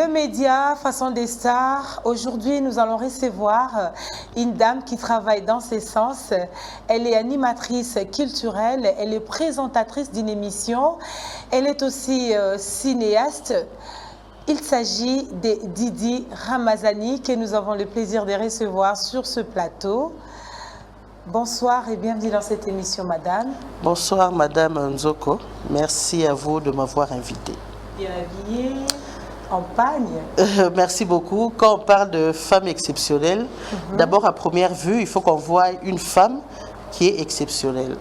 Le média, façon des stars. Aujourd'hui, nous allons recevoir une dame qui travaille dans ce sens. Elle est animatrice culturelle, elle est présentatrice d'une émission. Elle est aussi cinéaste. Il s'agit de Didi Ramazani que nous avons le plaisir de recevoir sur ce plateau. Bonsoir et bienvenue dans cette émission, madame. Bonsoir, madame Nzoko. Merci à vous de m'avoir invitée. Bien habillée, en pagne. Merci beaucoup. Quand on parle de femmes exceptionnelles, d'abord à première vue, il faut qu'on voie une femme qui est exceptionnelle.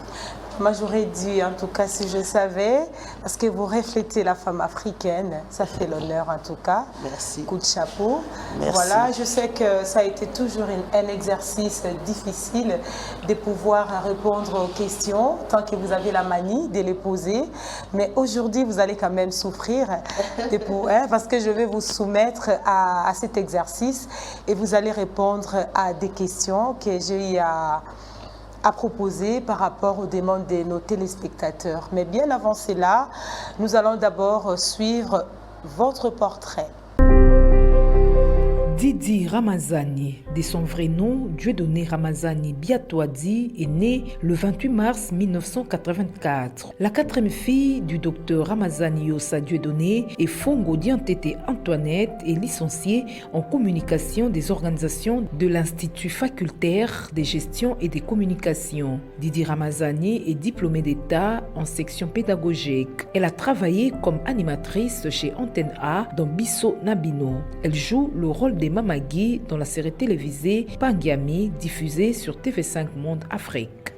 Moi, j'aurais dit, en tout cas, si je savais, parce que vous reflétez la femme africaine, ça fait l'honneur, en tout cas. Merci. Coup de chapeau. Merci. Voilà, je sais que ça a été toujours un exercice difficile de pouvoir répondre aux questions, tant que vous avez la manie de les poser. Mais aujourd'hui, vous allez quand même souffrir, parce que je vais vous soumettre à cet exercice et vous allez répondre à des questions que j'ai eu à proposer par rapport aux demandes de nos téléspectateurs. Mais bien avant cela, nous allons d'abord suivre votre portrait. Didi Ramazani, de son vrai nom, Dieudonné Ramazani Biatoadi, est né le 28 mars 1984. La quatrième fille du docteur Ramazani Yossa Dieudonné et Fongo Diantete Antoinette est licenciée en communication des organisations de l'Institut facultaire des gestions et des communications. Didi Ramazani est diplômée d'État en section pédagogique. Elle a travaillé comme animatrice chez Antenne A dans Bisso Nabino. Elle joue le rôle des Mamagui dans la série télévisée Pangiami diffusée sur TV5 Monde Afrique.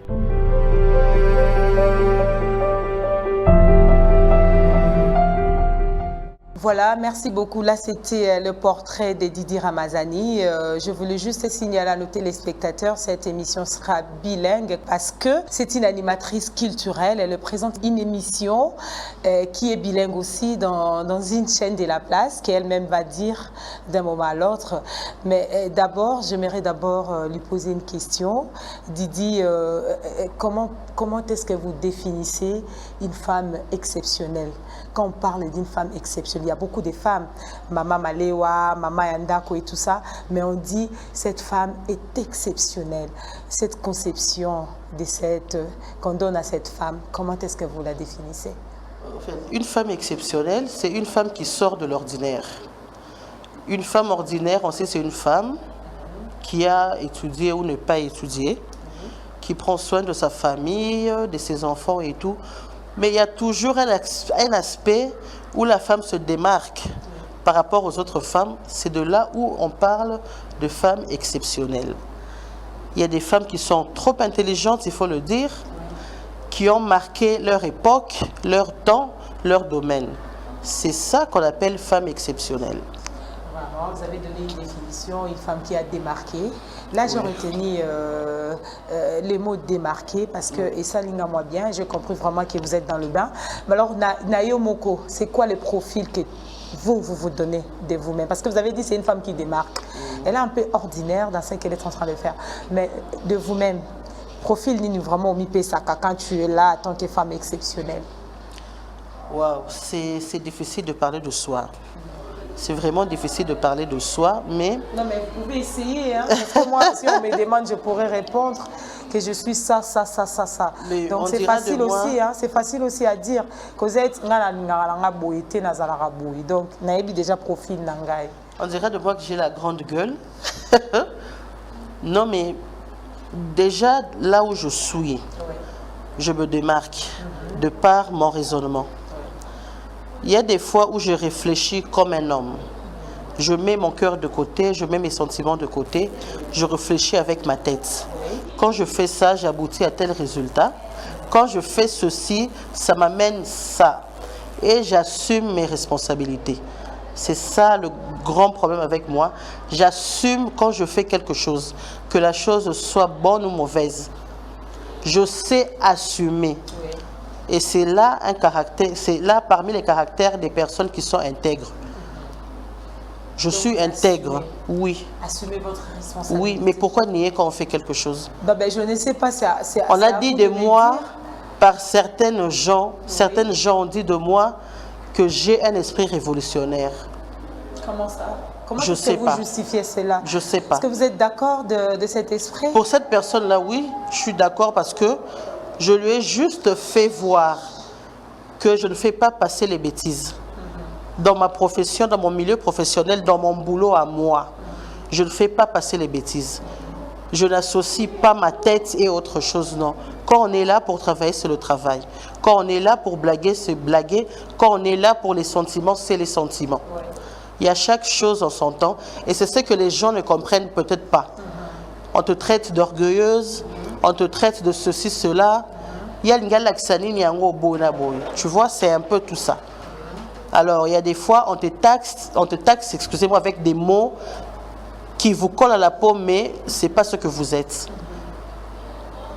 Voilà, merci beaucoup. Là, c'était le portrait de Didi Ramazani. Je voulais juste signaler à nos téléspectateurs, cette émission sera bilingue parce que c'est une animatrice culturelle. Elle présente une émission qui est bilingue aussi dans une chaîne de la place qu'elle-même va dire d'un moment à l'autre. Mais d'abord, j'aimerais lui poser une question. Didi, comment est-ce que vous définissez une femme exceptionnelle? Quand on parle d'une femme exceptionnelle, il y a beaucoup de femmes, Mama Malewa, Mama Yandako et tout ça, mais on dit cette femme est exceptionnelle. Cette conception qu'on donne à cette femme, comment est-ce que vous la définissez? Une femme exceptionnelle, c'est une femme qui sort de l'ordinaire. Une femme ordinaire, on sait c'est une femme qui a étudié ou ne pas étudié, qui prend soin de sa famille, de ses enfants et tout. Mais il y a toujours un aspect où la femme se démarque par rapport aux autres femmes. C'est de là où on parle de femmes exceptionnelles. Il y a des femmes qui sont trop intelligentes, il faut le dire, qui ont marqué leur époque, leur temps, leur domaine. C'est ça qu'on appelle femme exceptionnelle. Vraiment, vous avez donné une définition, une femme qui a démarqué. Là, j'ai retenu les mots démarqué parce que, et ça, linga moi bien, j'ai compris vraiment que vous êtes dans le bain. Mais alors, Nayo Moko, c'est quoi le profil que vous donnez de vous-même? Parce que vous avez dit c'est une femme qui démarque. Elle est un peu ordinaire dans ce qu'elle est en train de faire. Mais de vous-même, profil ni vraiment au Mipé Saka quand tu es là en tant que femme exceptionnelle. Waouh, c'est difficile de parler de soi. C'est vraiment difficile de parler de soi, mais... Non, mais vous pouvez essayer, hein, parce que moi, si on me demande, je pourrais répondre que je suis ça. Mais donc c'est facile aussi, hein, c'est facile aussi à dire que vous êtes donc naïbi déjà profil nangai. On dirait de moi que j'ai la grande gueule. Non, mais déjà là où je suis, je me démarque de par mon raisonnement. Il y a des fois où je réfléchis comme un homme. Je mets mon cœur de côté, je mets mes sentiments de côté, je réfléchis avec ma tête. Quand je fais ça, j'aboutis à tel résultat. Quand je fais ceci, ça m'amène ça. Et j'assume mes responsabilités. C'est ça le grand problème avec moi. J'assume quand je fais quelque chose, que la chose soit bonne ou mauvaise. Je sais assumer. Et c'est là un caractère, c'est là parmi les caractères des personnes qui sont intègres. Je suis intègre, oui. Assumez votre responsabilité. Oui, mais pourquoi nier quand on fait quelque chose? Je ne sais pas, on a dit de moi, par certaines gens ont dit de moi que j'ai un esprit révolutionnaire. Comment ça? Comment Je est-ce que sais vous pas. justifiez cela? Je sais pas. Est-ce que vous êtes d'accord de cet esprit? Pour cette personne-là, oui, je suis d'accord parce que je lui ai juste fait voir que je ne fais pas passer les bêtises. Dans ma profession, dans mon milieu professionnel, dans mon boulot à moi, je ne fais pas passer les bêtises. Je n'associe pas ma tête et autre chose, non. Quand on est là pour travailler, c'est le travail. Quand on est là pour blaguer, c'est blaguer. Quand on est là pour les sentiments, c'est les sentiments. Il y a chaque chose en son temps et c'est ce que les gens ne comprennent peut-être pas. On te traite d'orgueilleuse, on te traite de ceci, cela. Il y a une galaxanie, tu vois, c'est un peu tout ça. Alors, il y a des fois, on te taxe, excusez-moi, avec des mots qui vous collent à la peau, mais ce n'est pas ce que vous êtes.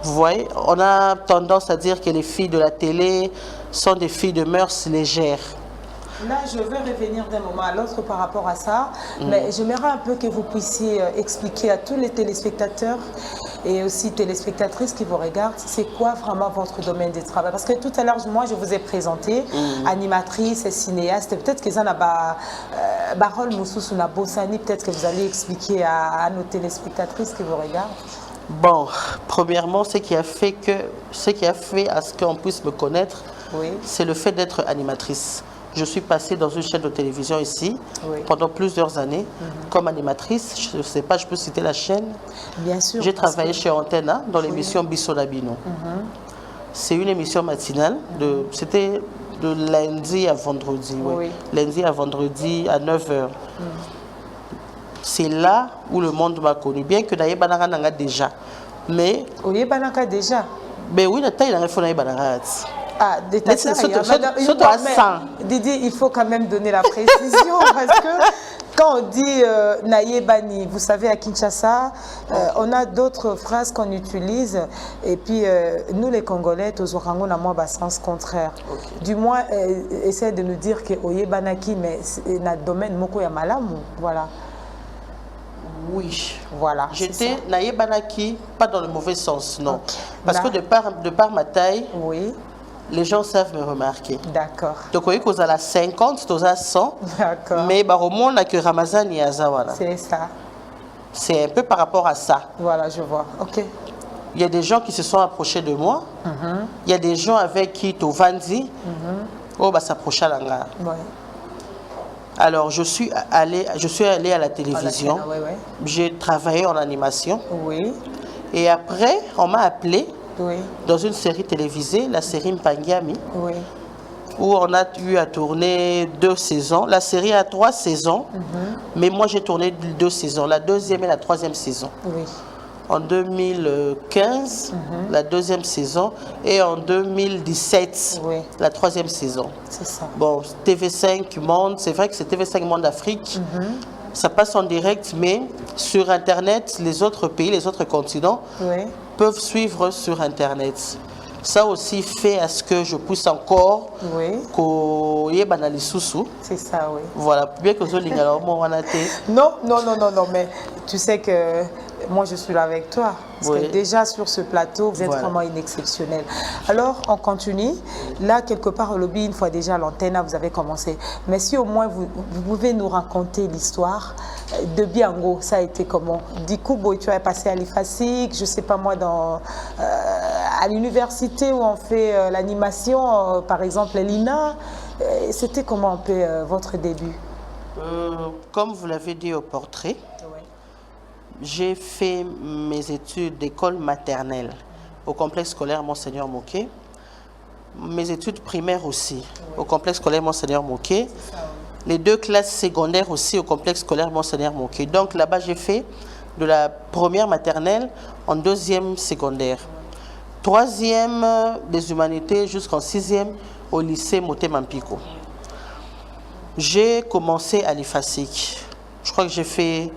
Vous voyez, on a tendance à dire que les filles de la télé sont des filles de mœurs légères. Là, je veux revenir d'un moment à l'autre par rapport à ça, mais j'aimerais un peu que vous puissiez expliquer à tous les téléspectateurs et aussi téléspectatrices qui vous regardent, c'est quoi vraiment votre domaine de travail? Parce que tout à l'heure, moi, je vous ai présenté animatrice et cinéaste. Peut-être que ça n'a pas Barol Moussous ou Bossani, peut-être que vous allez expliquer à nos téléspectatrices qui vous regardent. Bon, premièrement, ce qui a fait à ce qu'on puisse me connaître, c'est le fait d'être animatrice. Je suis passée dans une chaîne de télévision ici pendant plusieurs années comme animatrice. Je ne sais pas, je peux citer la chaîne. Bien sûr. J'ai travaillé chez Antena dans l'émission Bisso Labino. C'est une émission matinale. C'était de lundi à vendredi. Lundi à vendredi à 9h. C'est là où le monde m'a connu. Bien que Naye Banara n'a déjà. Mais. Oui, Banaka déjà. Mais oui, il a fait Naye Banara. Ah, Didi, il faut quand même donner la précision parce que quand on dit Naye Bani, vous savez, à Kinshasa, on a d'autres phrases qu'on utilise et puis nous les Congolais, tous on a moins sens contraire. Du moins, essaie de nous dire que Oye Banaki, mais notre domaine Moko Yamalamu, voilà. Oui. Voilà. J'étais Naye Banaki, pas dans le mauvais sens, non. Parce que de par ma taille, les gens savent me remarquer. D'accord. Donc, vous avez à 50, vous avez 100. D'accord. Mais au monde, que Ramazan et Azawana. C'est ça. C'est un peu par rapport à ça. Voilà, je vois. OK. Il y a des gens qui se sont approchés de moi. Il y a des gens avec qui tu vandi. S'approcher à l'anga. Alors, je suis allée à la télévision. J'ai travaillé en animation. Et après, on m'a appelé dans une série télévisée, la série Mpangiami, où on a eu à tourner 2 saisons. La série a 3 saisons, mais moi j'ai tourné 2 saisons, la 2e et la 3e saison. En 2015, la 2e saison, et en 2017, la 3e saison. C'est ça. Bon, TV5 Monde, c'est vrai que c'est TV5 Monde Afrique. Ça passe en direct, mais sur Internet, les autres pays, les autres continents peuvent suivre sur Internet. Ça aussi fait à ce que je puisse encore c'est ça, oui. Voilà, bien que je non, mais tu sais que moi je suis là avec toi. Parce que déjà sur ce plateau, vous êtes vraiment une exceptionnelle. Alors, on continue. Là, quelque part au lobby, une fois déjà à l'antenne, vous avez commencé. Mais si au moins vous pouvez nous raconter l'histoire de Biango, ça a été comment? Du coup, tu as passé à l'IFASIC, je ne sais pas moi, à l'université où on fait l'animation, par exemple, l'INA. C'était comment un peu votre début? Comme vous l'avez dit au portrait, j'ai fait mes études d'école maternelle au complexe scolaire Monseigneur Moké. Mes études primaires aussi au complexe scolaire Monseigneur Moké. Les 2 classes secondaires aussi au complexe scolaire Monseigneur Moké. Donc là-bas, j'ai fait de la première maternelle en 2e secondaire. 3e des humanités jusqu'en 6e au lycée Moté Mampiko. J'ai commencé à l'IFASIC. Je crois que j'ai fait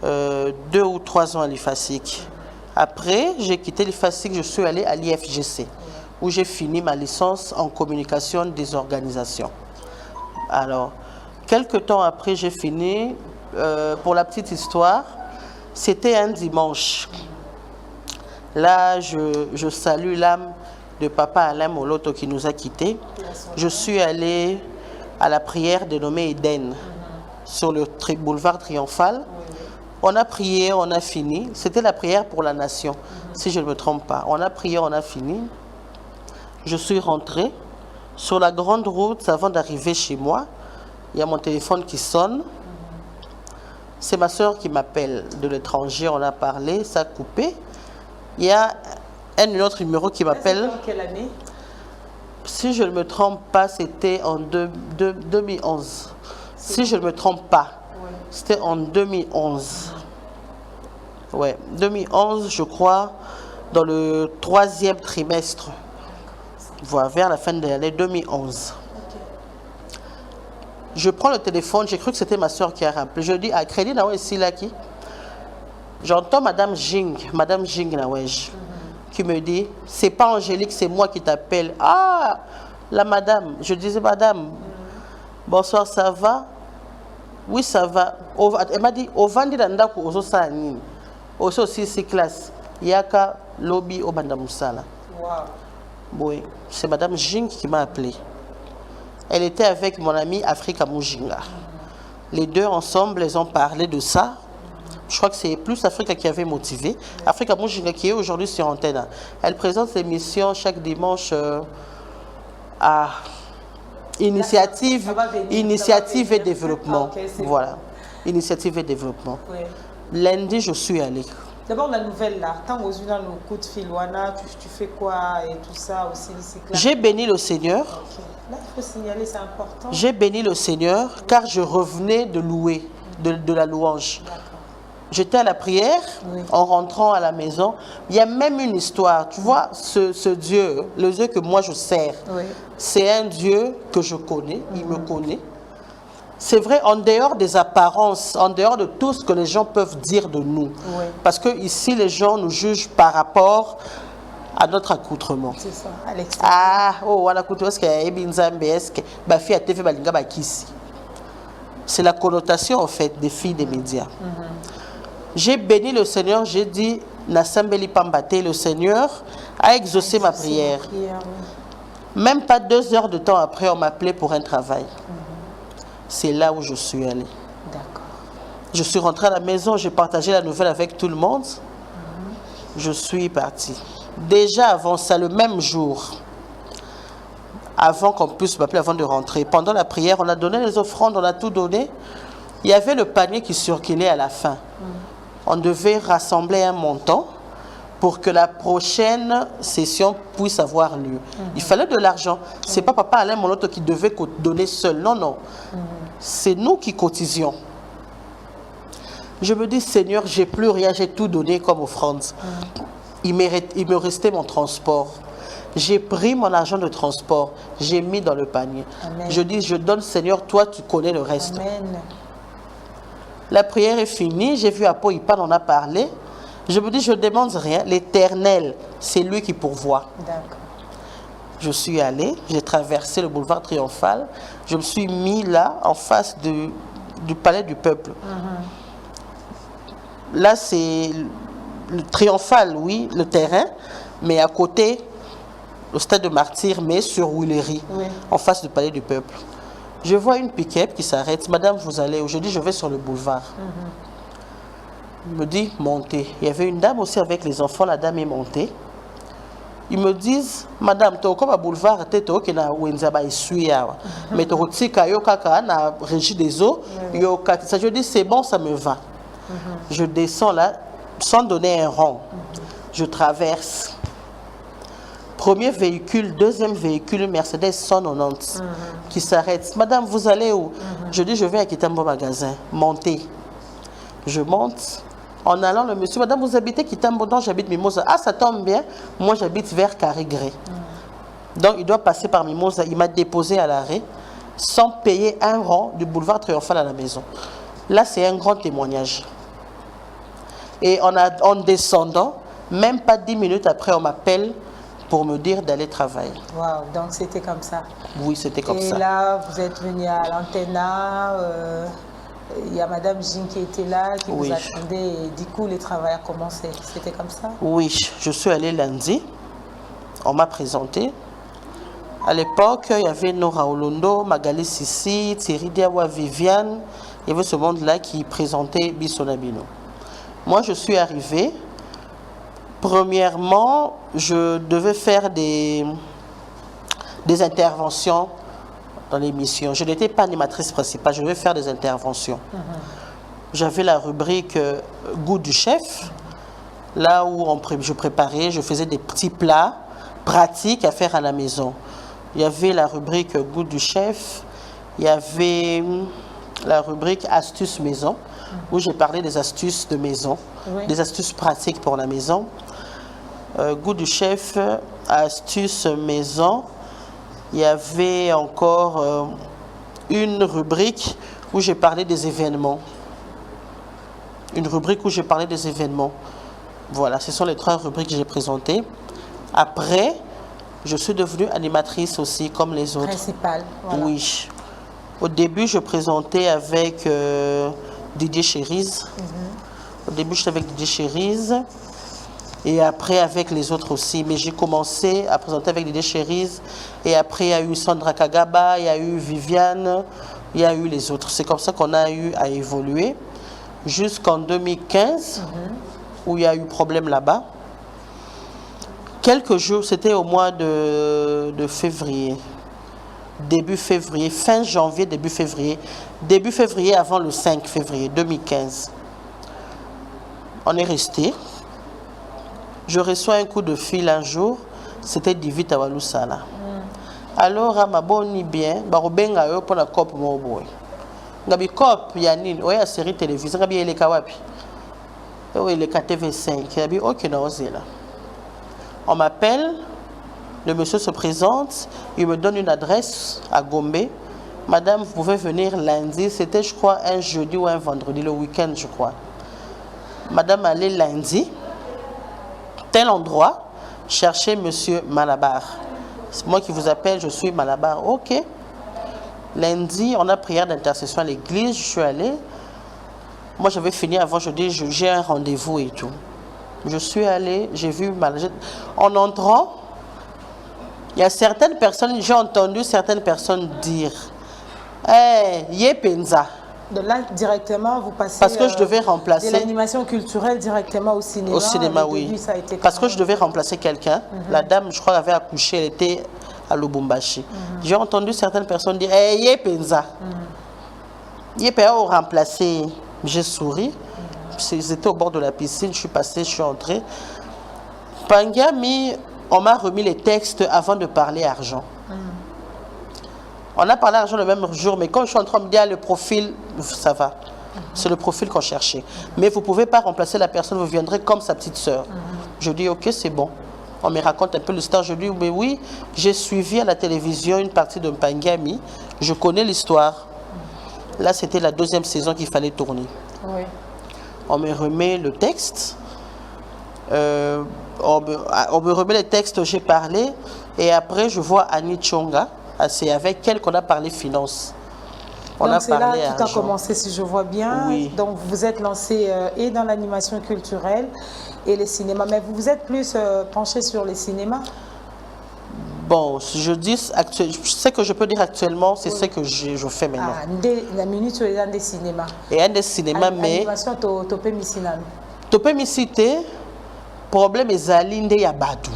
2 ou 3 ans à l'IFASIC. Après, j'ai quitté l'IFASIC, je suis allé à l'IFGC, où j'ai fini ma licence en communication des organisations. Alors, quelques temps après, j'ai fini. Pour la petite histoire, c'était un dimanche. Là, je salue l'âme de Papa Alain Moloto qui nous a quittés. Je suis allé à la prière dénommée Eden. sur le boulevard Triomphal. On a prié, on a fini. C'était la prière pour la nation, si je ne me trompe pas. On a prié, on a fini. Je suis rentrée. Sur la grande route, avant d'arriver chez moi, il y a mon téléphone qui sonne. C'est ma soeur qui m'appelle de l'étranger. On a parlé, ça a coupé. Il y a un autre numéro qui m'appelle. En quelle année? Si je ne me trompe pas, c'était en 2011. Si je ne me trompe pas, c'était en 2011. Ouais, 2011, je crois, dans le 3e trimestre. Voilà, vers la fin de l'année 2011. Je prends le téléphone, j'ai cru que c'était ma soeur qui a rappelé. Je dis, à crédit, ici, là, qui? J'entends Madame Jing qui me dit, c'est pas Angélique, c'est moi qui t'appelle. Ah, la madame. Je disais, madame, bonsoir, ça va? Oui, ça va. Elle m'a dit, au vandi d'andaku ozo sanini. Aussi, c'est classe. Yaka lobby au bandamoussala. Wow. Oui, c'est Madame Jing qui m'a appelé. Elle était avec mon ami Africa Mujinga. Les deux ensemble, ils ont parlé de ça. Je crois que c'est plus Africa qui avait motivé. Africa Mujinga qui est aujourd'hui sur antenne. Elle présente l'émission chaque dimanche à Initiative et Développement. Okay, voilà, Initiative et Développement. Oui. Lundi, je suis allée. D'abord, la nouvelle là, tant aux yeux dans le coup de fil, tu fais quoi et tout ça aussi. J'ai béni le Seigneur. Okay. Là, il faut signaler, c'est important. J'ai béni le Seigneur car je revenais de louer, de la louange. J'étais à la prière, en rentrant à la maison. Il y a même une histoire. Tu vois, ce Dieu, le Dieu que moi je sers, c'est un Dieu que je connais, il me connaît. C'est vrai, en dehors des apparences, en dehors de tout ce que les gens peuvent dire de nous. Parce que ici, les gens nous jugent par rapport à notre accoutrement. C'est ça, à l'extérieur. Ah, oh, voilà, c'est la connotation, en fait, des filles des médias. J'ai béni le Seigneur, j'ai dit, Nasambeli Pambate, le Seigneur a exaucé ma prière. Même pas 2 heures de temps après, on m'appelait pour un travail. C'est là où je suis allée. D'accord. Je suis rentrée à la maison, j'ai partagé la nouvelle avec tout le monde. Je suis partie. Déjà avant ça, le même jour, avant qu'on puisse m'appeler, avant de rentrer, pendant la prière, on a donné les offrandes, on a tout donné. Il y avait le panier qui circulait à la fin. On devait rassembler un montant pour que la prochaine session puisse avoir lieu. Il fallait de l'argent. Ce n'est pas papa Alain Moloto qui devait donner seul. Non, non. C'est nous qui cotisions. Je me dis, Seigneur, j'ai plus rien, j'ai tout donné comme offrande. Il me restait mon transport. J'ai pris mon argent de transport, j'ai mis dans le panier. Amen. Je dis, je donne, Seigneur, toi, tu connais le reste. Amen. La prière est finie, j'ai vu Apo Ipan, on a parlé. Je me dis, je ne demande rien, l'Éternel, c'est lui qui pourvoit. D'accord. Je suis allée, j'ai traversé le boulevard Triomphal, je me suis mis là, en face du palais du peuple. Là, c'est le Triomphal, oui, le terrain, mais à côté, le stade de Martyrs, mais sur Willery, en face du palais du peuple. Je vois une pick-up qui s'arrête. Madame, vous allez où? Je dis, je vais sur le boulevard. Il me dit, montez. Il y avait une dame aussi avec les enfants, la dame est montée. Ils me disent, madame, tu es comme à boulevard, tu es au mais tu es na régie des eaux. Je dis, c'est bon, ça me va. Je descends là, sans donner un rond. Je traverse. Premier véhicule, deuxième véhicule, Mercedes 190 qui s'arrête. Madame, vous allez où? Je dis, je vais à Kitambo magasin. Montez. Je monte. En allant, le monsieur, madame, vous habitez Kitambo? Non, j'habite Mimosa. Ah, ça tombe bien. Moi, j'habite vers Carré-Gré. Donc, il doit passer par Mimosa. Il m'a déposé à l'arrêt sans payer un rond du boulevard Triomphal à la maison. Là, c'est un grand témoignage. Et en descendant, même pas 10 minutes après, on m'appelle pour me dire d'aller travailler. Waouh, donc c'était comme ça. Oui, c'était comme ça. Et là, vous êtes venu à l'antenne, il y a Madame Jean qui était là, qui vous attendait, et du coup, le travail a commencé. C'était comme ça? Oui, je suis allée lundi, on m'a présenté. À l'époque, il y avait Nora Olondo, Magali Sissi, Thierry Diawa, Viviane, Il y avait ce monde-là qui présentait Bissonabino. Moi, je suis arrivée. Premièrement, je devais faire des interventions dans l'émission. Je n'étais pas animatrice principale, je devais faire des interventions. J'avais la rubrique goût du chef, là où je préparais, je faisais des petits plats pratiques à faire à la maison. Il y avait la rubrique goût du chef, il y avait la rubrique astuces maison, où j'ai parlé des astuces de maison, des astuces pratiques pour la maison. Goût du chef, astuces maison. Il y avait encore une rubrique où j'ai parlé des événements. Une rubrique où j'ai parlé des événements. Voilà, ce sont les 3 rubriques que j'ai présentées. Après, je suis devenue animatrice aussi, comme les autres. Principale. Voilà. Oui. Au début, je présentais avec Didier Chérise. Au début, j'étais avec Didier Chérise. Et après, avec les autres aussi. Mais j'ai commencé à présenter avec Didier Chérise. Et après, il y a eu Sandra Kagaba, il y a eu Viviane, il y a eu les autres. C'est comme ça qu'on a eu à évoluer. Jusqu'en 2015, où il y a eu problème là-bas. Quelques jours, c'était au mois de février. Début février, fin janvier, début février. Début février avant le 5 février 2015. On est resté. Je reçois un coup de fil un jour, c'était David Tawalusala. Alors, à ma bonne bien, barobenga yo pour la COP moboy. Ngabi COP yanine, oya série télévision, ngabi ele kawapi. Oui, le KTV5. Ngabi ok na ozela. On m'appelle, le monsieur se présente, il me donne une adresse à Gombe. Madame, vous pouvez venir lundi, c'était je crois un jeudi ou un vendredi, le week-end je crois. Madame allait lundi. Tel endroit, cherchez monsieur Malabar. C'est moi qui vous appelle, je suis Malabar. Ok. Lundi, on a prière d'intercession à l'église, je suis allé. Moi, j'avais fini avant, je dis, j'ai un rendez-vous et tout. Je suis allé, j'ai vu Malabar. En entrant, il y a certaines personnes, j'ai entendu certaines personnes dire, hey, Yepenza. De là, directement, vous passez parce que je devais remplacer de l'animation culturelle directement au cinéma. Au cinéma, oui. Début, ça a été parce que je devais remplacer quelqu'un. La dame, je crois, avait accouché, elle était à Lubumbashi. J'ai entendu certaines personnes dire, hey, Yepenza. Yepenza au remplacé. J'ai souri. C'était au bord de la piscine, je suis passé, je suis entré. Pangami, on m'a remis les textes avant de parler argent. On a parlé argent le même jour, mais quand je suis en train de me dire le profil, ça va. C'est le profil qu'on cherchait. Mais vous ne pouvez pas remplacer la personne, vous viendrez comme sa petite sœur. Je dis, ok, c'est bon. On me raconte un peu l'histoire. Je dis, mais oui, j'ai suivi à la télévision une partie de Mpangami. Je connais l'histoire. Là, c'était la 2e saison qu'il fallait tourner. Oui. On me remet le texte. On me remet le texte, j'ai parlé. Et après, je vois Annie Tchonga. C'est avec elle qu'on a parlé finances. Donc c'est là que tout a commencé, si je vois bien. Oui. Donc vous vous êtes lancé et dans l'animation culturelle et les cinémas. Mais vous vous êtes plus penché sur les cinémas? Bon, je dis ce que je peux dire actuellement, c'est ce que je fais maintenant. Ah, la minute sur les des cinémas. Et un des cinémas, mais... Animation topé misinam. Topé misité, problème est zalinde yabadou.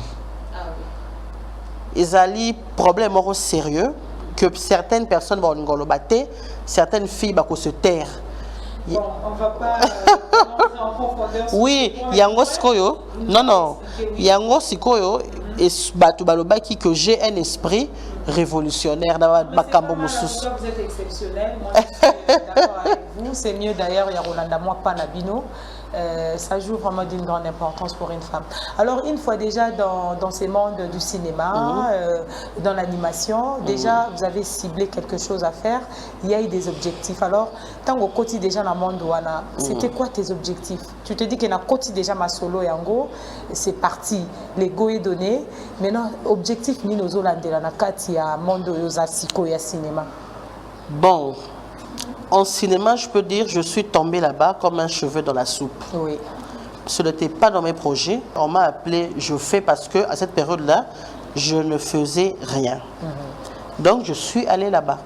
Ezali problème au sérieux que certaines personnes vont ngolobater, certaines filles vont se taire. Bon, on va pas rentrer en profondeur. Oui, yango sikoyo. Non, yango sikoyo et batu balobaki que j'ai un esprit révolutionnaire dans bakambo mususu. Vous êtes exceptionnel. Moi, je suis d'accord avec vous. C'est mieux d'ailleurs, il y a Rolanda moi Panabino. Ça joue vraiment d'une grande importance pour une femme. Alors, une fois déjà dans ces mondes du cinéma, dans l'animation, déjà, vous avez ciblé quelque chose à faire. Il y a eu des objectifs. Alors, tant au quotidien déjà dans le monde, c'était quoi tes objectifs? Tu te dis que dans le quotidien déjà, ma solo et Ango, c'est parti. L'ego est donné. Maintenant, objectif, ni nos Hollandais, dans le monde du cinéma. Bon. En cinéma, je peux dire, je suis tombée là-bas comme un cheveu dans la soupe. Oui. Ce n'était pas dans mes projets. On m'a appelé, je fais parce que à cette période-là, je ne faisais rien. Donc, je suis allée là-bas.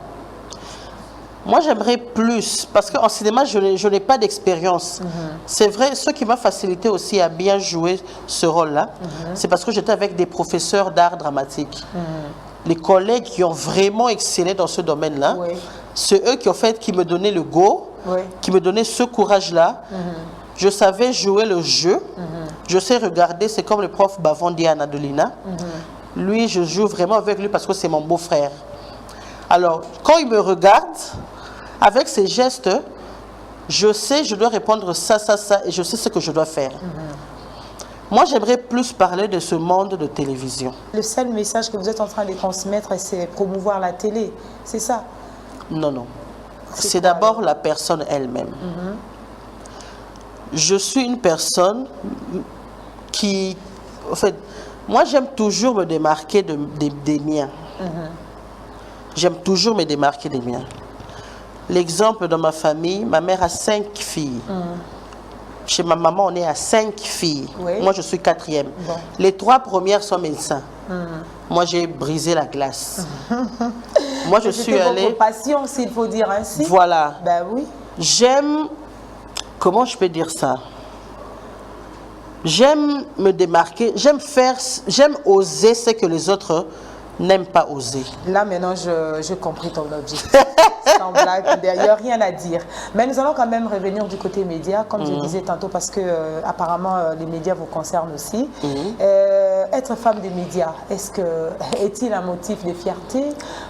Moi, j'aimerais plus, parce qu'en cinéma, je n'ai pas d'expérience. C'est vrai, ce qui m'a facilité aussi à bien jouer ce rôle-là, c'est parce que j'étais avec des professeurs d'art dramatique. Les collègues qui ont vraiment excellé dans ce domaine-là, c'est eux qui me donnaient le go, qui me donnaient ce courage-là. Je savais jouer le jeu, je sais regarder, c'est comme le prof Bavondi Anadolina. Lui, je joue vraiment avec lui parce que c'est mon beau-frère. Alors, quand il me regarde, avec ses gestes, je sais, je dois répondre ça, ça, ça, et je sais ce que je dois faire. Moi, j'aimerais plus parler de ce monde de télévision. Le seul message que vous êtes en train de transmettre, c'est promouvoir la télé, c'est ça? Non, non. C'est d'abord la personne elle-même. Je suis une personne qui... En fait, moi, j'aime toujours me démarquer des miens. J'aime toujours me démarquer des miens. L'exemple dans ma famille, ma mère a 5 filles. Chez ma maman, on est à 5 filles. Moi, je suis 4e. Les 3 premières sont médecins. Moi, j'ai brisé la glace. Moi, je suis allée... votre passion, s'il faut dire ainsi. Voilà. Ben oui. J'aime... Comment je peux dire ça? J'aime me démarquer. J'aime oser ce que les autres n'aiment pas oser. Là, maintenant, je compris ton objectif. Sans blague, il n'y a rien à dire. Mais nous allons quand même revenir du côté média, comme je disais tantôt, parce que apparemment les médias vous concernent aussi. Être femme des médias, est-il un motif de fierté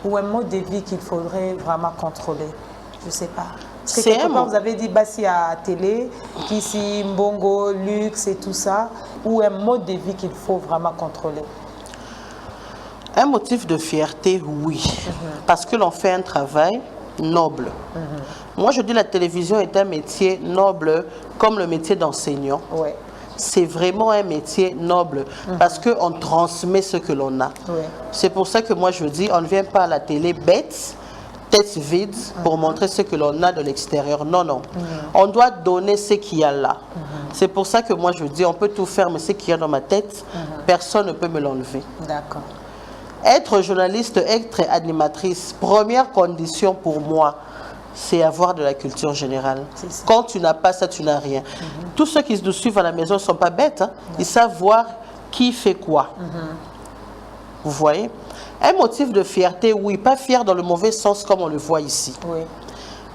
ou un mode de vie qu'il faudrait vraiment contrôler? Je ne sais pas. Parce que quelque part, vous avez dit Bassi à télé, qu'ici, Mbongo, luxe et tout ça, ou un mode de vie qu'il faut vraiment contrôler? Un motif de fierté, oui. Parce que l'on fait un travail noble. Moi, je dis la télévision est un métier noble comme le métier d'enseignant. C'est vraiment un métier noble parce qu'on transmet ce que l'on a. C'est pour ça que moi, je dis, on ne vient pas à la télé bête, tête vide, pour montrer ce que l'on a de l'extérieur. Non, non. On doit donner ce qu'il y a là. C'est pour ça que moi, je dis, on peut tout faire, mais ce qu'il y a dans ma tête, personne ne peut me l'enlever. D'accord. Être journaliste, être animatrice, première condition pour moi, c'est avoir de la culture générale. Quand tu n'as pas ça, tu n'as rien. Tous ceux qui nous suivent à la maison ne sont pas bêtes. Hein? Ils savent voir qui fait quoi. Vous voyez? Un motif de fierté, oui, pas fier dans le mauvais sens comme on le voit ici.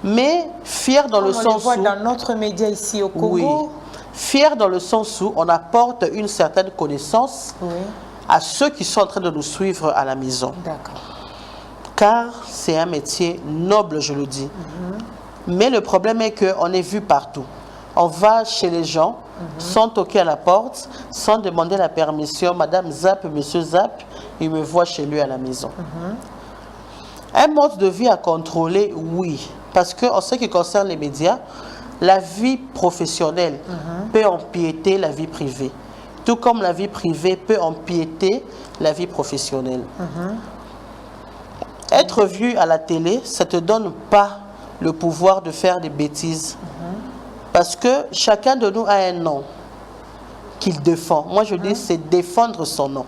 Mais fier dans le sens où... on le voit dans notre média ici au Congo. Oui. Fier dans le sens où on apporte une certaine connaissance à ceux qui sont en train de nous suivre à la maison. D'accord. Car c'est un métier noble, je le dis. Mais le problème est qu'on est vu partout. On va chez les gens, sans toquer à la porte, sans demander la permission. Madame Zap, Monsieur Zap, il me voit chez lui à la maison. Un mode de vie à contrôler, oui. Parce qu'en ce qui concerne les médias, la vie professionnelle peut empiéter la vie privée. Tout comme la vie privée peut empiéter la vie professionnelle. Être vu à la télé, ça ne te donne pas le pouvoir de faire des bêtises. Parce que chacun de nous a un nom qu'il défend. Moi, je dis, c'est défendre son nom.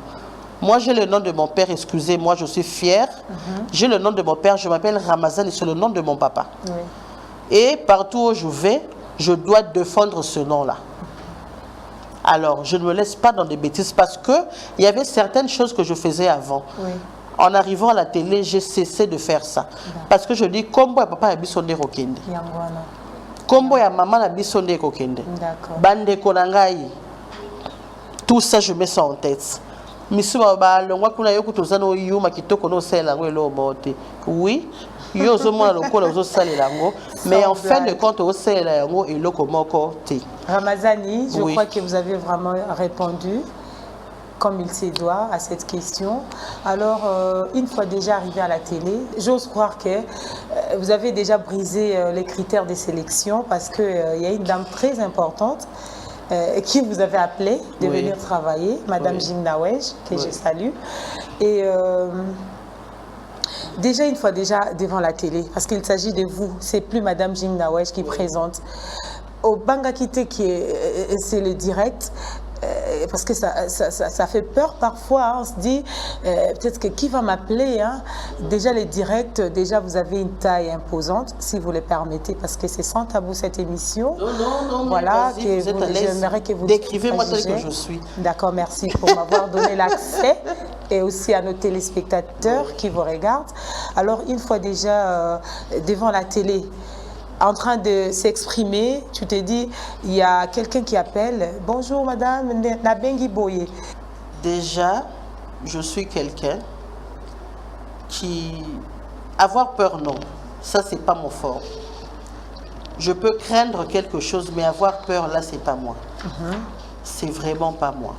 Moi, j'ai le nom de mon père, excusez-moi, je suis fière. J'ai le nom de mon père, je m'appelle Ramazani, c'est le nom de mon papa. Et partout où je vais, je dois défendre ce nom-là. Alors, je ne me laisse pas dans des bêtises parce qu'il y avait certaines choses que je faisais avant. En arrivant à la télé, j'ai cessé de faire ça. Parce que je dis, Kombo ya papa ya bisonde kokende. Kombo ya maman ya bisonde kokende. Bande konangai. Tout ça, je mets ça en tête. Oui, mais en fin de compte, Ramazani, je crois que vous avez vraiment répondu comme il se doit à cette question. Alors, une fois déjà arrivé à la télé, j'ose croire que vous avez déjà brisé les critères de sélection parce qu'il y a une dame très importante qui vous avait appelé de venir travailler, Madame Jimnawej, que je salue. Et déjà, une fois déjà devant la télé, parce qu'il s'agit de vous, c'est plus Madame Jimnawej qui présente. Au Bangakite, c'est le direct, parce que ça fait peur parfois, hein. On se dit, peut-être que qui va m'appeler, hein? Déjà les directs, déjà vous avez une taille imposante, si vous le permettez, parce que c'est sans tabou cette émission. Non, voilà, mais vous êtes à l'aise. J'aimerais que vous décrivez-moi tel que je suis. D'accord, merci pour m'avoir donné l'accès et aussi à nos téléspectateurs qui vous regardent. Alors, une fois déjà devant la télé, en train de s'exprimer, tu te dis, il y a quelqu'un qui appelle. Bonjour madame, Nabengi Boye. Déjà, je suis quelqu'un qui... Avoir peur, non. Ça, c'est pas mon fort. Je peux craindre quelque chose, mais avoir peur, là, c'est pas moi. C'est vraiment pas moi.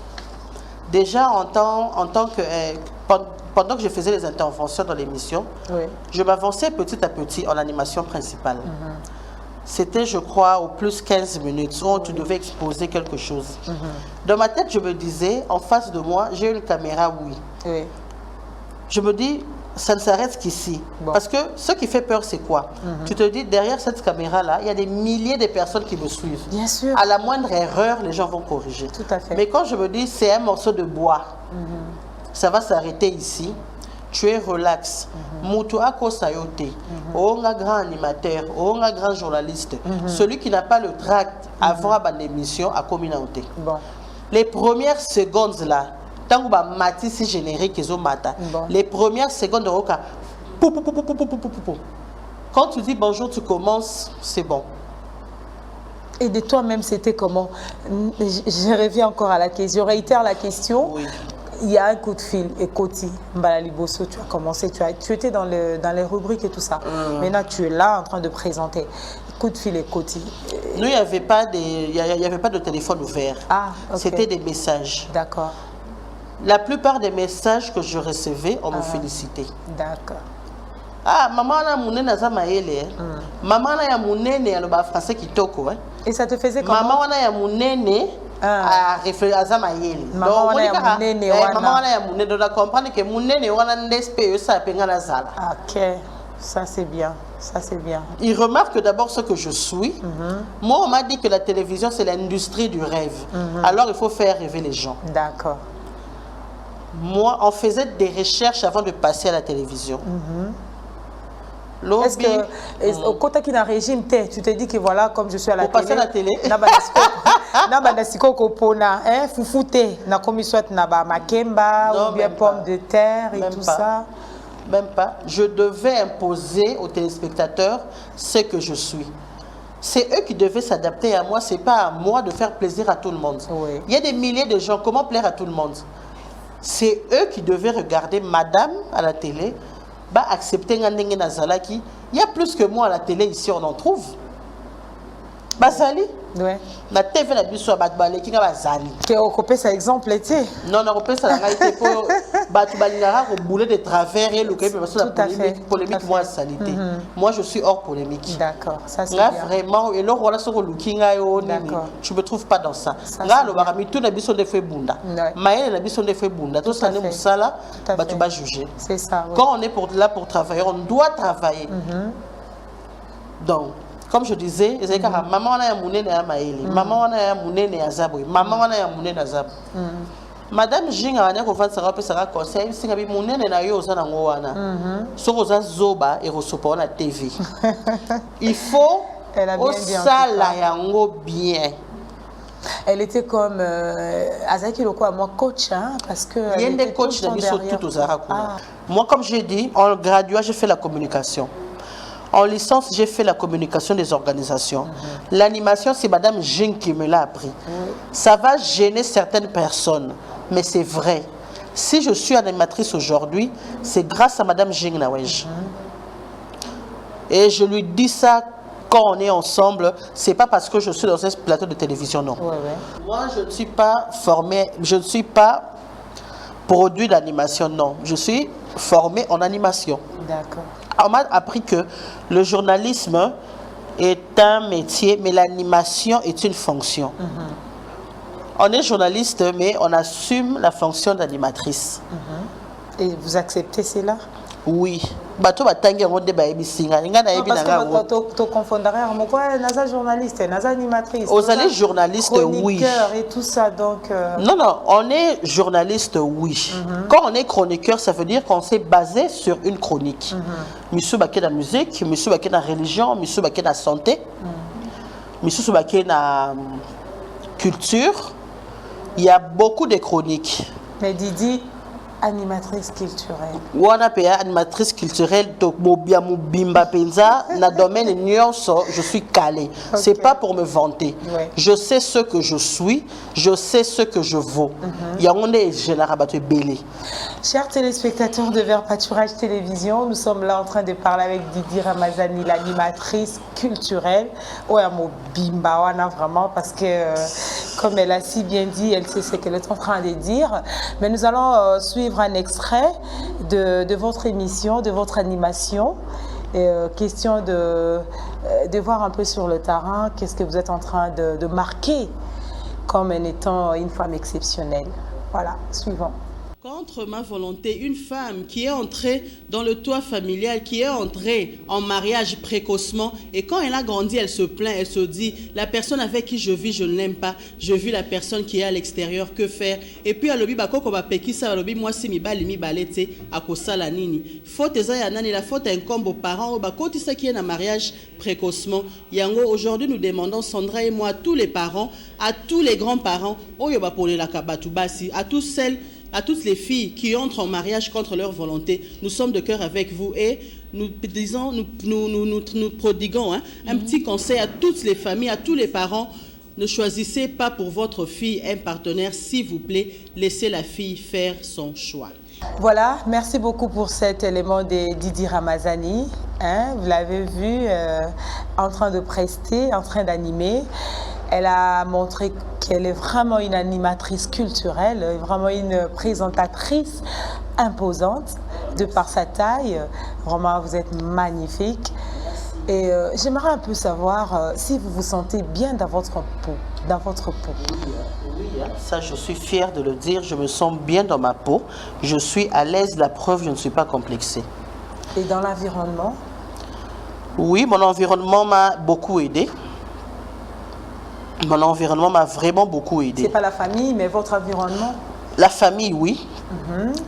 Déjà, en tant que... pendant que je faisais les interventions dans l'émission, je m'avançais petit à petit en animation principale. C'était, je crois, au plus 15 minutes où tu devais exposer quelque chose. Dans ma tête, je me disais, en face de moi, j'ai une caméra, oui. Je me dis, ça ne s'arrête qu'ici. Parce que ce qui fait peur, c'est quoi? Tu te dis, derrière cette caméra-là, il y a des milliers de personnes qui me suivent. Bien sûr. À la moindre erreur, les gens vont corriger. Tout à fait. Mais quand je me dis, c'est un morceau de bois, ça va s'arrêter ici, tu es relax. Moutou ako sayote, un grand animateur, un grand journaliste, celui qui n'a pas le tract avant l'émission à communauté. Les premières secondes là, tant que mati si générique ils ont mata. Les premières secondes de roca, quand tu dis bonjour, tu commences, c'est bon. Et de toi-même, c'était comment? Je reviens encore à la question, je réitère la question. Oui. Il y a un coup de fil, et Koti, Mbalali Bosso, tu as commencé, tu étais dans les rubriques et tout ça. Maintenant, tu es là en train de présenter. Coup de fil et Koti. Nous, il n'y avait pas de téléphone ouvert. Ah, okay. C'était des messages. D'accord. La plupart des messages que je recevais, on me félicitait. D'accord. Ah, maman a mouné naza maele. Maman a mouné ne aloba français kitoko. Et ça te faisait comment? Maman a mouné ne a réfléchi à maele. Maman a mouné ne wana. Maman a mouné doit comprendre que mouné ne wana n'espère ça penga na zala. Ok, ça c'est bien. Ça c'est bien. Il remarque d'abord ce que je suis. Moi, on m'a dit que la télévision c'est l'industrie du rêve. Alors il faut faire rêver les gens. D'accord. Moi, on faisait des recherches avant de passer à la télévision. Est-ce que au côté qui n'a régime, tu te dis que voilà, comme je suis à la télé, passer à la télé, na comme soit na ba makemba ou bien pomme de terre et tout ça. Même pas. Je devais imposer aux téléspectateurs ce que je suis. C'est eux qui devaient s'adapter à moi. C'est pas à moi de faire plaisir à tout le monde. Oui. Il y a des milliers de gens. Comment plaire à tout le monde? C'est eux qui devaient regarder Madame à la télé. Bah accepter ngandenge nazalaki. Il y a plus que moi à la télé ici, on en trouve. Bazali. Ouais. La TV la biso bat balé qui nga bazali. Que occuper ça exemple était. Non, on occuper ça la réalité pour bat balingara au boulet de travers et le que parce que la polémique moi salité. Moi je suis hors polémique. D'accord, ça c'est bien. Vraiment et là voilà ce que looking ayo ni. Je me trouve pas dans ça. Là le barami tout na biso de fait bunda. Maël la biso de fait bunda. Tout ça ne musala bah tu vas juger. C'est ça. Quand on est là pour travailler, on doit travailler. Donc comme je disais, maman a mouné na maël, maman a mouné na zabou, maman a mouné na zabou. Madame Jinga a ko fa sera pe sera conseil singa bi mouné na yo za na ngowana. So za zoba et resopa na TV. Il faut au sala yango bien. Elle était comme Azaki Loko à moi coach hein, parce que il y a des coachs qui sont tout aux Arakuna. Moi comme j'ai dit, en graduat, j'ai fait la communication. En licence, j'ai fait la communication des organisations. L'animation, c'est Madame Jing qui me l'a appris. Ça va gêner certaines personnes, mais c'est vrai. Si je suis animatrice aujourd'hui, c'est grâce à Madame Jing Nawej. Et je lui dis ça quand on est ensemble, c'est pas parce que je suis dans un plateau de télévision, non. Moi, je ne suis pas formée, je ne suis pas produit d'animation, non. Je suis formée en animation. D'accord. On m'a appris que le journalisme est un métier, mais l'animation est une fonction. On est journaliste, mais on assume la fonction d'animatrice. Et vous acceptez cela? Oui. bato batangi yango nde bayebisinga nga na yebi parce nanga que tu confondrais moi naza journaliste naza animatrice aux allez journaliste oui et tout ça donc non on est journaliste oui quand on est chroniqueur ça veut dire qu'on s'est basé sur une chronique monsieur baké na musique monsieur baké na religion monsieur baké na santé monsieur baké na culture il y a beaucoup de chroniques mais Didi animatrice culturelle. Wana pe animatrice culturelle to bobia mobimba penza na domaine nyonso je suis calé. C'est pas pour me vanter. Ouais. Je sais ce que je suis, je sais ce que je vaux. Yangonde général bato belé. Chers téléspectateurs de Vert Pâturage Télévision, nous sommes là en train de parler avec Didi Ramazani, l'animatrice culturelle. Ouais, mobimba wana vraiment parce que comme elle a si bien dit, elle sait ce qu'elle est en train de dire. Mais nous allons suivre un extrait de votre émission, de votre animation. Question de voir un peu sur le terrain, qu'est-ce que vous êtes en train de marquer comme en étant une femme exceptionnelle. Voilà, suivant. Contre ma volonté, une femme qui est entrée dans le toit familial, qui est entrée en mariage précocement, et quand elle a grandi, elle se plaint, elle se dit, la personne avec qui je vis, je ne l'aime pas, je vis la personne qui est à l'extérieur, que faire? Et puis, à l'obi, bako ba peki sa, l'obi, moi, si mi bali mi balete, à kosa la nini. Faute eza ya nani, la faute incombe aux parents, bako ti sa qui est en mariage précocement. Yango, aujourd'hui, nous demandons, Sandra et moi, à tous les parents, à tous les grands-parents, oyo ba pole la kabatu basi, à tous celles, à toutes les filles qui entrent en mariage contre leur volonté, nous sommes de cœur avec vous et nous disons, nous prodiguons un petit conseil à toutes les familles, à tous les parents. Ne choisissez pas pour votre fille un partenaire, s'il vous plaît, laissez la fille faire son choix. Voilà, merci beaucoup pour cet élément de Didi Ramazani. Vous l'avez vu en train de prester, en train d'animer. Elle a montré qu'elle est vraiment une animatrice culturelle, vraiment une présentatrice imposante de par sa taille. Vraiment, vous êtes magnifique. Et j'aimerais un peu savoir si vous vous sentez bien dans votre peau. Oui, ça je suis fière de le dire, je me sens bien dans ma peau. Je suis à l'aise, la preuve, je ne suis pas complexée. Et dans l'environnement? Oui, mon environnement m'a beaucoup aidé. Mon environnement m'a vraiment beaucoup aidé. C'est pas la famille, mais votre environnement? La famille, oui.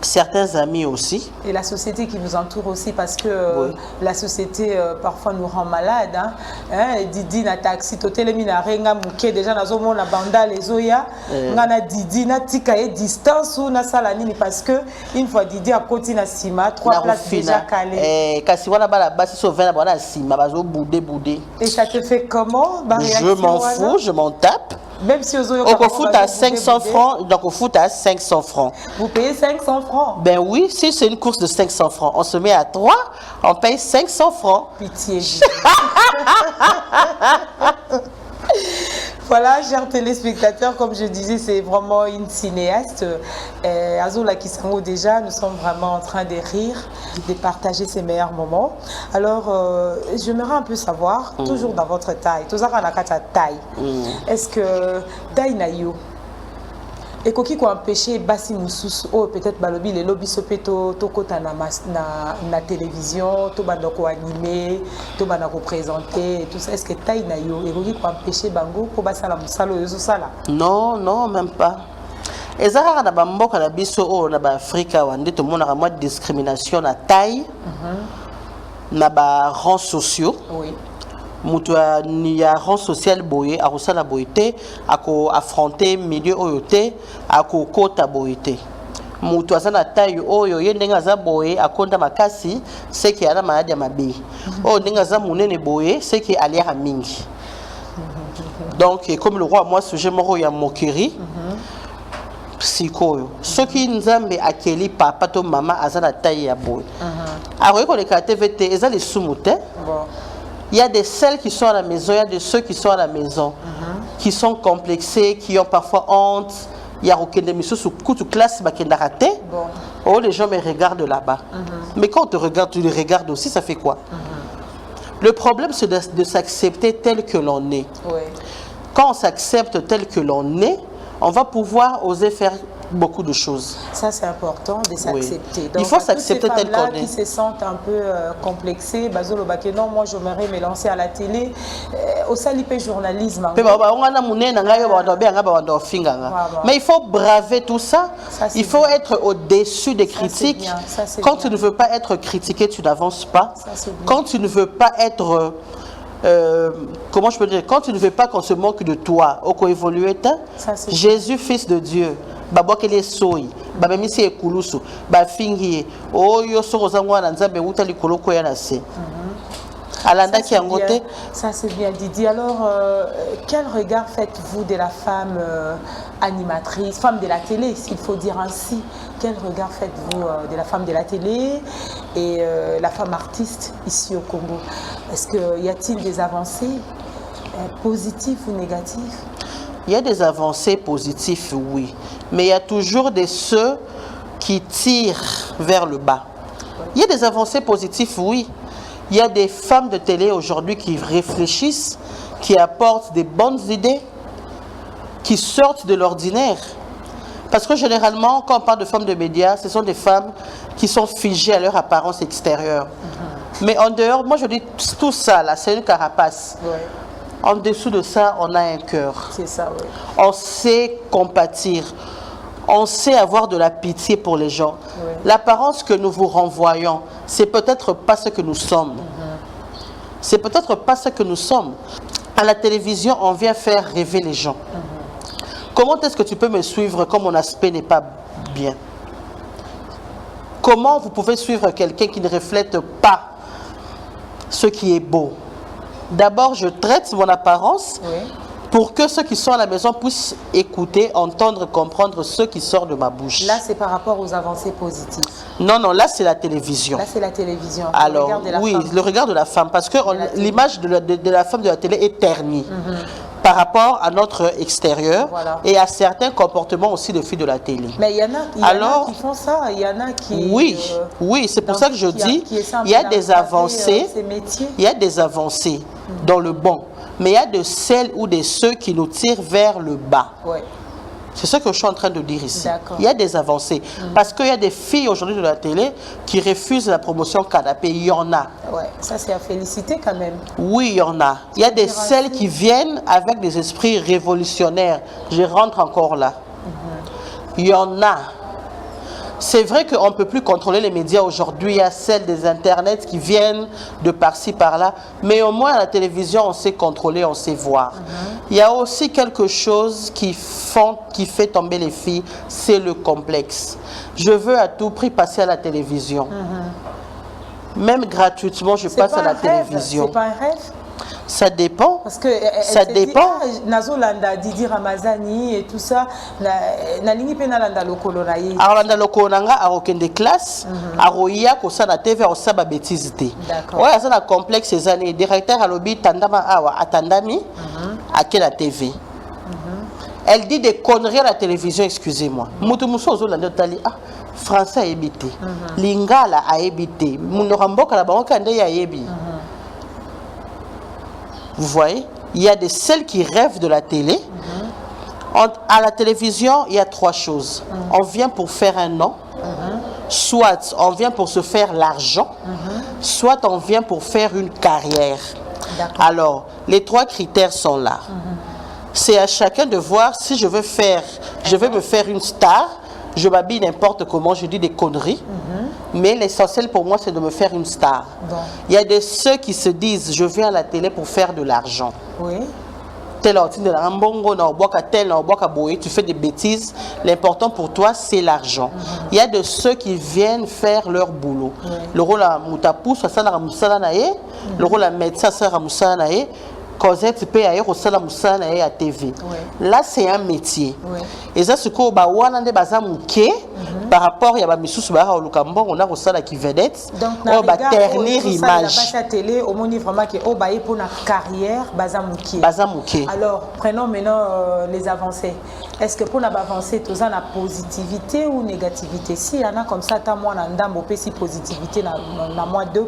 Certains amis aussi. Et la société qui nous entoure aussi, parce que la société parfois nous rend malade. Didi na taxi, totelemi na renga muke déjà na zomo na banda les oya. Ngana Didi na tika e distance ou na salanini parce que une fois Didi a côté na sima, 3 places déjà calées. Kasi wana bala basi sauver na bana sima bazo boudé. Et ça te fait comment? Je m'en fous, je m'en tape. Même si on fout à 500 francs, donc on fout à 500 francs. Vous payez 500 francs? Ben oui, si c'est une course de 500 francs, on se met à 3, on paye 500 francs. Pitié. Voilà, chers téléspectateurs, comme je disais, c'est vraiment une cinéaste. Azoula Kisango, déjà, nous sommes vraiment en train de rire, de partager ses meilleurs moments. Alors, j'aimerais un peu savoir, toujours dans votre taille, est-ce que taille nayo et koki ko empêcher basi mususu oh peut-être balobi les lobby sopeto to kota na télévision to banda ko animer to banda ko présenter et tout ça, est-ce que taille na yo et koki ko empêcher bango ko basala musalo yozo sala? Non, même pas. Ezara na bamboka na biso o na ba Afrika wande to mona moi discrimination na taille na ba rangs sociaux. Oui. Mutua ni a rang social boye a rosala boyete ako affronter milieu oyote ako kota boyete mutua sana taille oyo ye ndenga za boye akonda makasi seki ana maadi ya mabe o ndenga za munene boye seki aliara mingi. Donc comme le roi moi sujet moro ya moquerie psycho soki nzambe akeli papa to mama azana taille ya boye a ko le KTVT eza les sumute. Bon. Il y a des celles qui sont à la maison, il y a de ceux qui sont à la maison, qui sont complexés, qui ont parfois honte. Il y a aucun de mes sous classe qui est raté. Oh, les gens me regardent là-bas. Mais quand on te regarde, tu les regardes aussi, ça fait quoi? Le problème, c'est de s'accepter tel que l'on est. Oui. Quand on s'accepte tel que l'on est, on va pouvoir oser faire beaucoup de choses. Ça, c'est important de s'accepter. Oui. Il faut s'accepter tel qu'on est. Qui se sentent un peu complexés, non, moi, j'aimerais me lancer à la télé. Au salipé journalisme. Mais il faut braver tout ça. Il faut être au-dessus des critiques. Quand tu ne veux pas être critiqué, tu n'avances pas. Quand tu ne veux pas être... comment je peux dire, quand tu ne veux pas qu'on se moque de toi, Jésus, fils de Dieu, ça c'est bien Didi. Alors, quel regard faites-vous de la femme animatrice, femme de la télé, s'il faut dire ainsi? Quel regard faites-vous de la femme de la télé et la femme artiste ici au Congo? Est-ce qu'il y a-t-il des avancées positives ou négatives? Il y a des avancées positives, oui. Mais il y a toujours ceux qui tirent vers le bas. Il y a des avancées positives, oui. Il y a des femmes de télé aujourd'hui qui réfléchissent, qui apportent des bonnes idées, qui sortent de l'ordinaire. Parce que généralement, quand on parle de femmes de médias, ce sont des femmes qui sont figées à leur apparence extérieure. Mais en dehors, moi je dis tout ça, là, c'est une carapace. Ouais. En dessous de ça, on a un cœur. C'est ça, oui. On sait compatir. On sait avoir de la pitié pour les gens. Oui. L'apparence que nous vous renvoyons, c'est peut-être pas ce que nous sommes. C'est peut-être pas ce que nous sommes. À la télévision, on vient faire rêver les gens. Comment est-ce que tu peux me suivre quand mon aspect n'est pas bien? Comment vous pouvez suivre quelqu'un qui ne reflète pas ce qui est beau? D'abord, je traite mon apparence pour que ceux qui sont à la maison puissent écouter, entendre, comprendre ce qui sort de ma bouche. Là, c'est par rapport aux avancées positives. Non, non, là, c'est la télévision. Là, c'est la télévision. Alors, le regard de la femme. Parce que l'image de la femme de la télé est ternie par rapport à notre extérieur et à certains comportements aussi de filles de la télé. Mais il y en a qui font ça, il y en a qui... Oui, c'est pour ça que je dis, il y a des avancées, il y a des avancées dans le bon, mais il y a de celles ou de ceux qui nous tirent vers le bas. C'est ce que je suis en train de dire ici. Il y a des avancées. Parce qu'il y a des filles aujourd'hui de la télé qui refusent la promotion canapé. Il y en a. Ça, c'est à féliciter quand même. Oui, il y en a. Il y a celles qui viennent avec des esprits révolutionnaires. Je rentre encore là. Il y en a. C'est vrai qu'on ne peut plus contrôler les médias aujourd'hui. Il y a celles des internets qui viennent de par-ci, par-là. Mais au moins à la télévision, on sait contrôler, on sait voir. Il y a aussi quelque chose qui fait tomber les filles, c'est le complexe. Je veux à tout prix passer à la télévision. Même gratuitement, je passe à la télévision. C'est pas un rêve? Ça dépend. Parce que ça dépend. Nazolanda, Didi Ramazani et tout ça, nalingi pe nalanda lokolo na ye. Alanda lokolo nanga arokende classe, aroya ko sa na TV o sa ba bêtise té. Ouais, ça na complexe ces années. Directeur alobi tandama awa atandami à la TV. Elle dit des conneries à la télévision, excusez-moi. Mutu muso zolanda tali français a évité. Lingala a évité. Munoramboka la banka nde ya yebi. Vous voyez, il y a celles qui rêvent de la télé. À la télévision, il y a trois choses. On vient pour faire un nom, soit on vient pour se faire l'argent, soit on vient pour faire une carrière. Alors, les trois critères sont là. C'est à chacun de voir si je veux me faire une star, je m'habille n'importe comment, je dis des conneries. Mais l'essentiel pour moi, c'est de me faire une star. Il y a ceux qui se disent, je viens à la télé pour faire de l'argent. Tu fais des bêtises. L'important pour toi, c'est l'argent. Il y a de ceux qui viennent faire leur boulot. Le rôle à Moutapou, le rôle à médecin, Cosette peut aller au salon à TV. Là, c'est un métier. Et ça, c'est quoi? Par rapport à Missous Bara au Lukambo, on a au salon qui vedette. Donc, on va ternir l'image. La télé, au monde vraiment qui est au bail pour la carrière, Bazamouké. Alors, prenons maintenant les avancées. Est-ce que pour l'avancer, tout ça, la positivité ou négativité? Si il y en a comme ça, tu as moins d'ambo, si positivité, na moins deux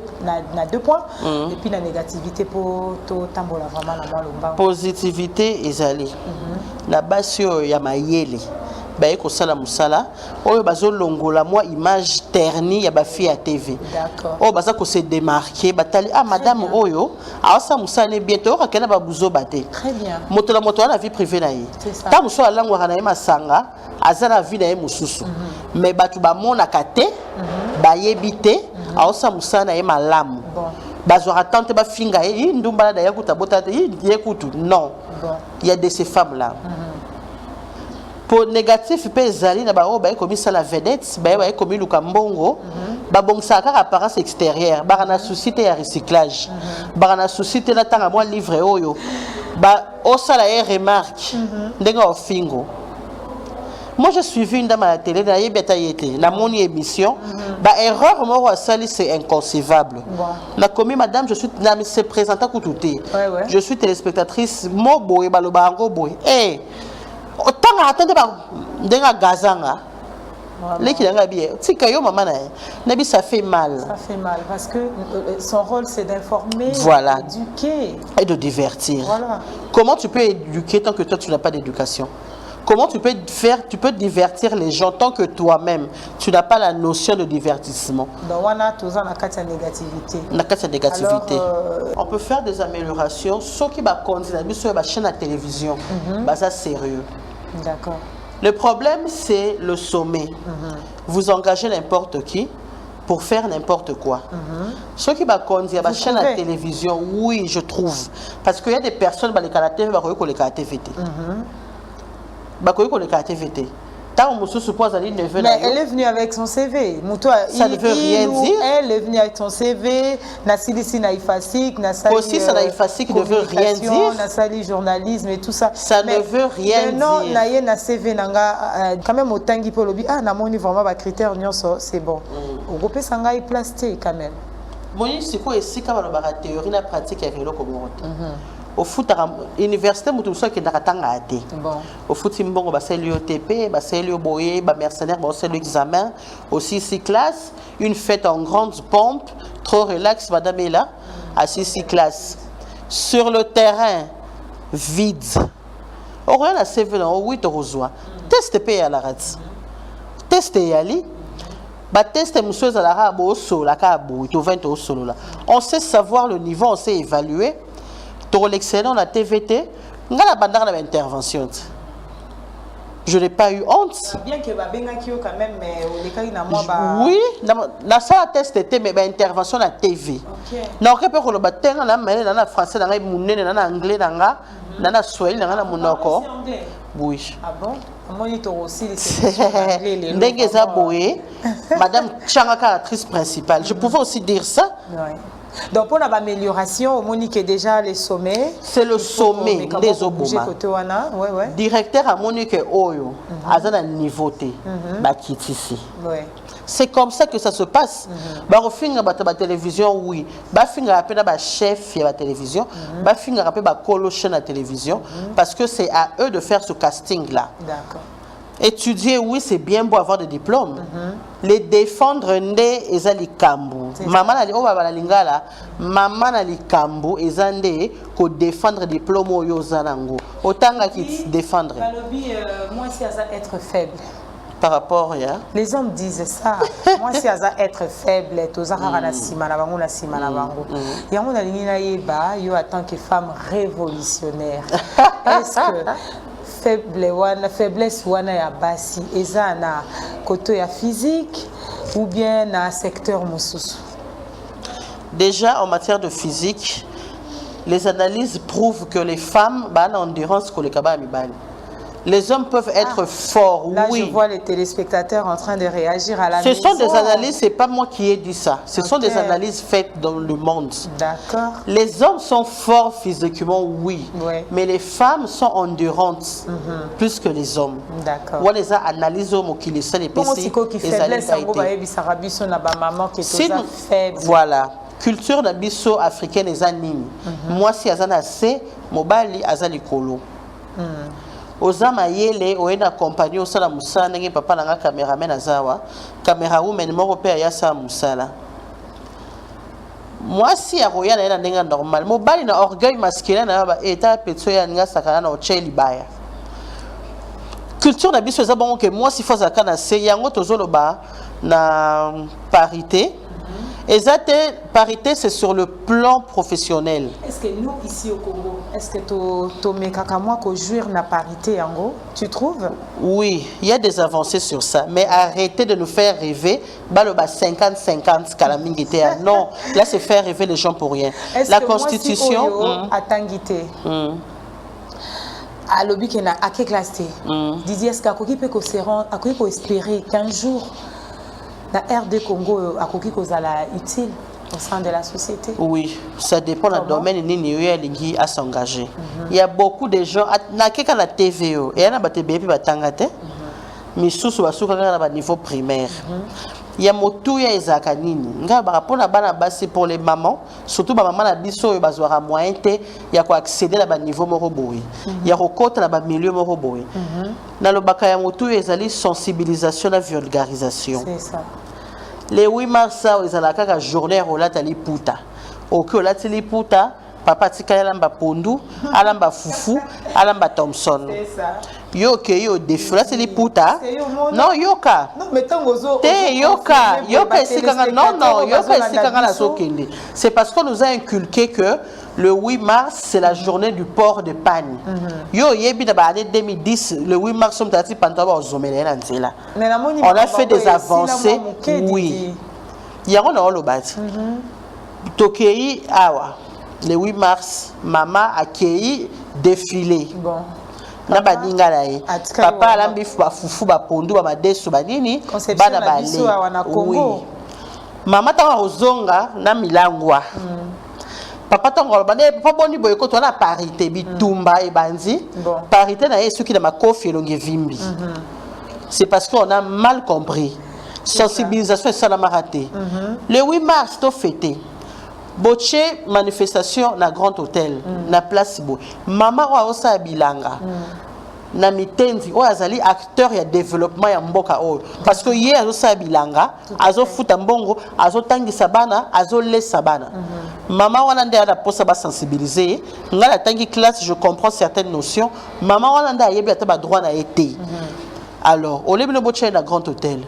points. Et puis la négativité pour tout tambola vraiment la moins. Positivité, ils allaient. La base, il y a ma yéli. baye ko sala musala oyo bazo longola moi image ternie ya ba fille à TV. D'accord. Oh baza ko se démarquer batali ah madame oyo awasa musala ne bientôt ka kena ba buzo baté. Très bien. Moto la moto na vie privée na ye. C'est ça. Ta muso alangwa kana yema sanga azana vie na ye mususu. Mais batu ba mona kate ba yebite awasa musala na ye malamu. Bon. Bazo attente ba finga e ndumba da yakuta botata yekutu non. Bon. Il y a de ces femmes là. Pour négatif pe ezali na ba o ba komi sala vedette ba komi luka mbongo ba bongsa ka apparence extérieure ba na souci te ya recyclage ba na souci te na tanga moi livre oyo ba o sala e remarque ndenga ofingo. Moi j'ai suivi une dame à la télé na yebeta yete na moni émission ba erreur mo wa sali c'est inconcevable. Bon. Na commis madame je suis na me se présenter koutouté. Ouais. Je suis téléspectatrice mo boy ba lo ba ngo boy. Eh autant attendre ba ndenga gazanga. Leki nga bien. Tika yo maman na bi ça fait mal. Ça fait mal parce que son rôle c'est d'informer, voilà, d'éduquer et de divertir. Voilà. Comment tu peux éduquer tant que toi tu n'as pas d'éducation? Comment tu peux divertir les gens tant que toi-même, tu n'as pas la notion de divertissement. Donc, on a toujours la carte de négativité. La carte de négativité. Alors, on peut faire des améliorations. Ceux qui va continuer sur la chaîne à télévision, ça sérieux. D'accord. Le problème, c'est le sommet. Vous engagez n'importe qui pour faire n'importe quoi. Ceux qui va conduire la chaîne à télévision, oui, je trouve. Parce qu'il y a des personnes qui ont les TVT. Mais elle est venue avec son CV. Ça ne veut rien dire. Elle est venue avec son CV. Nasili Naïfasik, aussi ça Naïfasik ne veut rien dire. Nasali journalisme et tout ça. Ça ne veut rien dire. Non, naïe na CV nanga quand même autant qui peut le dire. Ah, namoni vraiment ba critère nyonso, c'est bon. Au groupe sanga est plasté quand même. Moni c'est quoi ici quand on a théorie na pratique avec le communauté. Au foot à l'université, nous sommes qui n'attendent bon. Au foot, il y a des OTP, des boyé, des mercenaires, des l'examen, aussi 6 classes, une fête en grande pompe, trop relax, madame est là, à 6 classes. Sur le terrain, vide. On a la CV dans 8 euros. Test payé à la rate. Test yali. Test monsieur à la rabo, la cabo, 20 euros solo là. On sait savoir le niveau, on sait évaluer. Pour l'excellent la TVT, on a la bandana d'intervention. Je n'ai pas eu honte. Bien que quand même, mais oui, la salle test était mais intervention la TV. Non, que pour le bâtiment, on a mêlé dans la français, dans la anglais, dans la swahili, dans la monoko. Oui. Ah bon? Aussi Ndengeza Boé, Madame Changaka, actrice principale. Je pouvais aussi dire ça. Ouais. Donc pour l'amélioration, Monique est déjà les sommets. C'est le sommet des Obama. Directeur à Monique Oyo, à un niveau T, ici. C'est comme ça que ça se passe. Au fin de la télévision, oui. Au fin de la chef de la télévision, au fin de la colo chaîne de la télévision, parce que c'est à eux de faire ce casting-là. D'accord. Étudier, oui, c'est bien beau avoir des diplômes. Les défendre, et ça les kambu. Maman a dit, oh, baba la lingala, maman a dit kambu, et ça ko défendre diplôme au yozanango. Autant qu'ils défendre. Moi, c'est à être faible. Par rapport à... Les hommes disent ça. Moi, c'est à être faible. Tous à la sima na bango, la sima na bango. Et on a dit, yo en tant que femme révolutionnaire. Est-ce que faiblesse wana ya basi eza na côté ya physique ou bien na secteur mosusu? Déjà en matière de physique, les analyses prouvent que les femmes ont endurance que les kabas mibali. Les hommes peuvent être forts, là, oui. Je vois les téléspectateurs en train de réagir à la maison. Ce sont des analyses, c'est pas moi qui ai dit ça. Ce sont des analyses faites dans le monde. D'accord. Les hommes sont forts physiquement, oui. Mais les femmes sont endurantes plus que les hommes. D'accord. On les a analysées au qui les seuls les PC. Voilà. Culture d'abisso africaine et anime. Moi, si azana c'est mobali azali kolo. Ozama yele oena compagnie osala musala ndenge papa nanga cameraman azawa camera woman moko pe ya sa musala. Moi si ya roya na ndenge normal mobali na orgueil masculin na ba eta petso ya nga sakana na ocheli baya. culture na biso eza bon que moi si faut zaka na se yango tozoloba na parité. Exacte, parité, c'est sur le plan professionnel. Est-ce que nous, ici au Congo, est-ce que tu mets moi qu'on jouir na parité en gros? Tu trouves? Oui, il y a des avancées sur ça. Mais arrêtez de nous faire rêver. Baloba 50-50, Kalamingité. Non, là, c'est faire rêver les gens pour rien. La Constitution. À Tanguité. À l'objet qui a quelle classe? Didier, est-ce qu'il peut espérer qu'un jour, la RD Congo a utile au sein de la société? Oui, ça dépend du domaine où à s'engager. Il y a beaucoup de gens, il y a la TVO, et il y a des bébés mais sous le niveau primaire. Il y a motu ya ezakanini. Nga rapport na bana basi pour les mamans, surtout ba maman na biso ba zwara moyen te ya ko accéder à ba niveau moko boy. Ya kokota na ba milieu moko boy. Na lobaka ya motu ezali sensibilisation na vulgarisation. C'est ça. Les 8 mars ils ala kaka journée rolata liputa. OK olati liputa, papa tika alamba pondu, alamba fufu, alamba Thompson. C'est ça. Yo ke yo défi là c'est les puta non yoka non mais tant ozo te yoka isikanga non yoka isikanga la sokende. C'est parce qu'on nous a inculqué que le 8 mars c'est la journée du port de pagne. Yo yebi na ba année 2010 le 8 mars on t'a dit pendant ba ozomela na nzela. On a fait des avancées. Oui. Yango na olobati. Tokei awa le 8 mars maman a accueilli défilé. Bon. Na baninga na ye papa alambi fufu ba pondu ba madeso ba nini bana bale oui mama tanga ozonga na milangwa papa tanga ba ne papa boni boye ko to na parité bitumba e banzi parité na yesu ki na makofi elonge vimbi. C'est parce qu'on a mal compris. Sensibilisation ça na raté. Le 8 mars to fêté Boche manifestation na Grand Hôtel na place bo mama wa osa bilanga na mitenzi o azali acteur ya développement ya mboka o parce que hier azosa bilanga azo futa mbongo azo tangisa bana azo lesa bana mama wana nde ala posa ba sensibiliser ngala tangi classe je comprends certaines notions mama wana nda yebi ata ba droit na été alors au lieu de boche na Grand Hôtel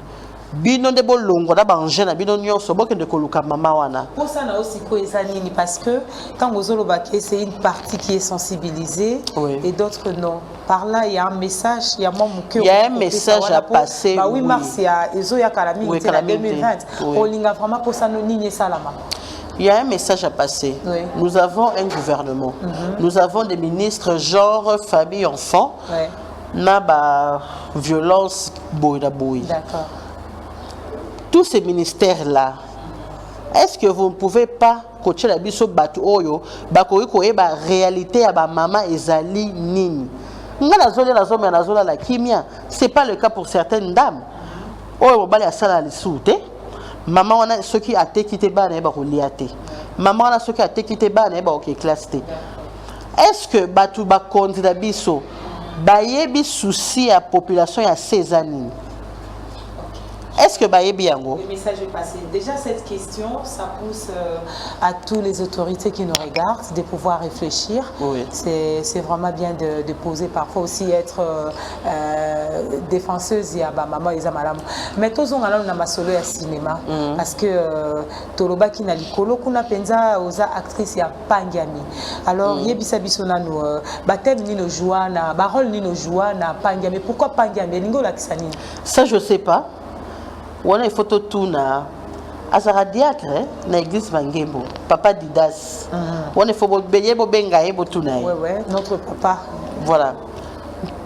bino de bolongo na bangé na bino nyonso boke de koluka mama wana pour ça na aussi ko ezanini parce que quand ozoloba que c'est une partie qui est sensibilisée et d'autres non par là il y a un message il y a un message à passer bah 8 mars il y a ezo ya kalami c'est la 2020 olinga vraiment pour ça no nini salama. Il y a un message à passer. Nous avons un gouvernement. Nous avons des ministres genre famille enfant na ba violence boy. D'accord. Tous ces ministères-là, est-ce que vous ne pouvez pas coacher la biso batu oyo bakoyi koyeba réalité ya ba mama ezali nini? Nga nazola la kimia, c'est pas le cas pour certaines dames. Oyo bali asala lisute, maman wana soki atekite bana ba koliate. Maman wana soki atekite bana ba ok classe te. Est-ce que batu ba kondila biso bayebi souci à population ya 16 ans? Est-ce que Bayebi Yango? Le message est passé. Déjà, cette question, ça pousse à tous les autorités qui nous regardent de pouvoir réfléchir. Oui. C'est vraiment bien de poser, parfois aussi être défenseuse. Il y a maman, il y a madame. Mais tous on a un solo à cinéma parce que Toloba qui n'a l'icolo, qu'on a penza aux actrices, il y a Pangiami. Alors, il y a bisabisona nous, baptême ni nos joie, na barol ni nos joie, na Pangiami. Pourquoi Pangiami? Lingo la kisani. Ça, je sais pas. On a une photo tout na azara diacre na église Mangembo papa Didas on est faut beyebo bengaebo tout na notre papa voilà.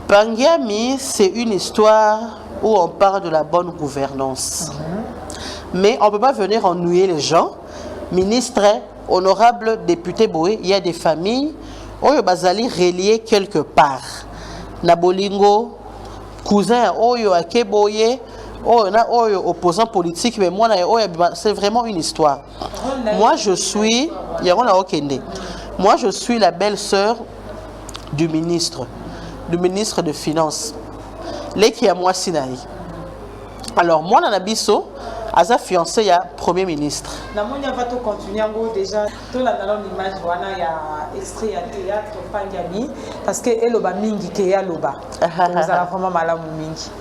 Pangiami c'est une histoire où on parle de la bonne gouvernance mais on peut pas venir ennuyer les gens. Ministre honorable député boy il y a des familles oyo bazali reliés quelque part na bolingo cousin oyo akeboye opposant politique, mais moi, c'est vraiment une histoire. Moi, je suis la belle-sœur du ministre de Finances. L'équipe à moi, Sinaï. Alors, moi, dans la biso, Aza fiancé, il y a Premier ministre. Namonia va continuer déjà. Tout la dans l'image, voilà, il y a extrait à théâtre, Pangami, parce que Eloba Mingi, qui est Loba. Vous allez vraiment mal Mingi.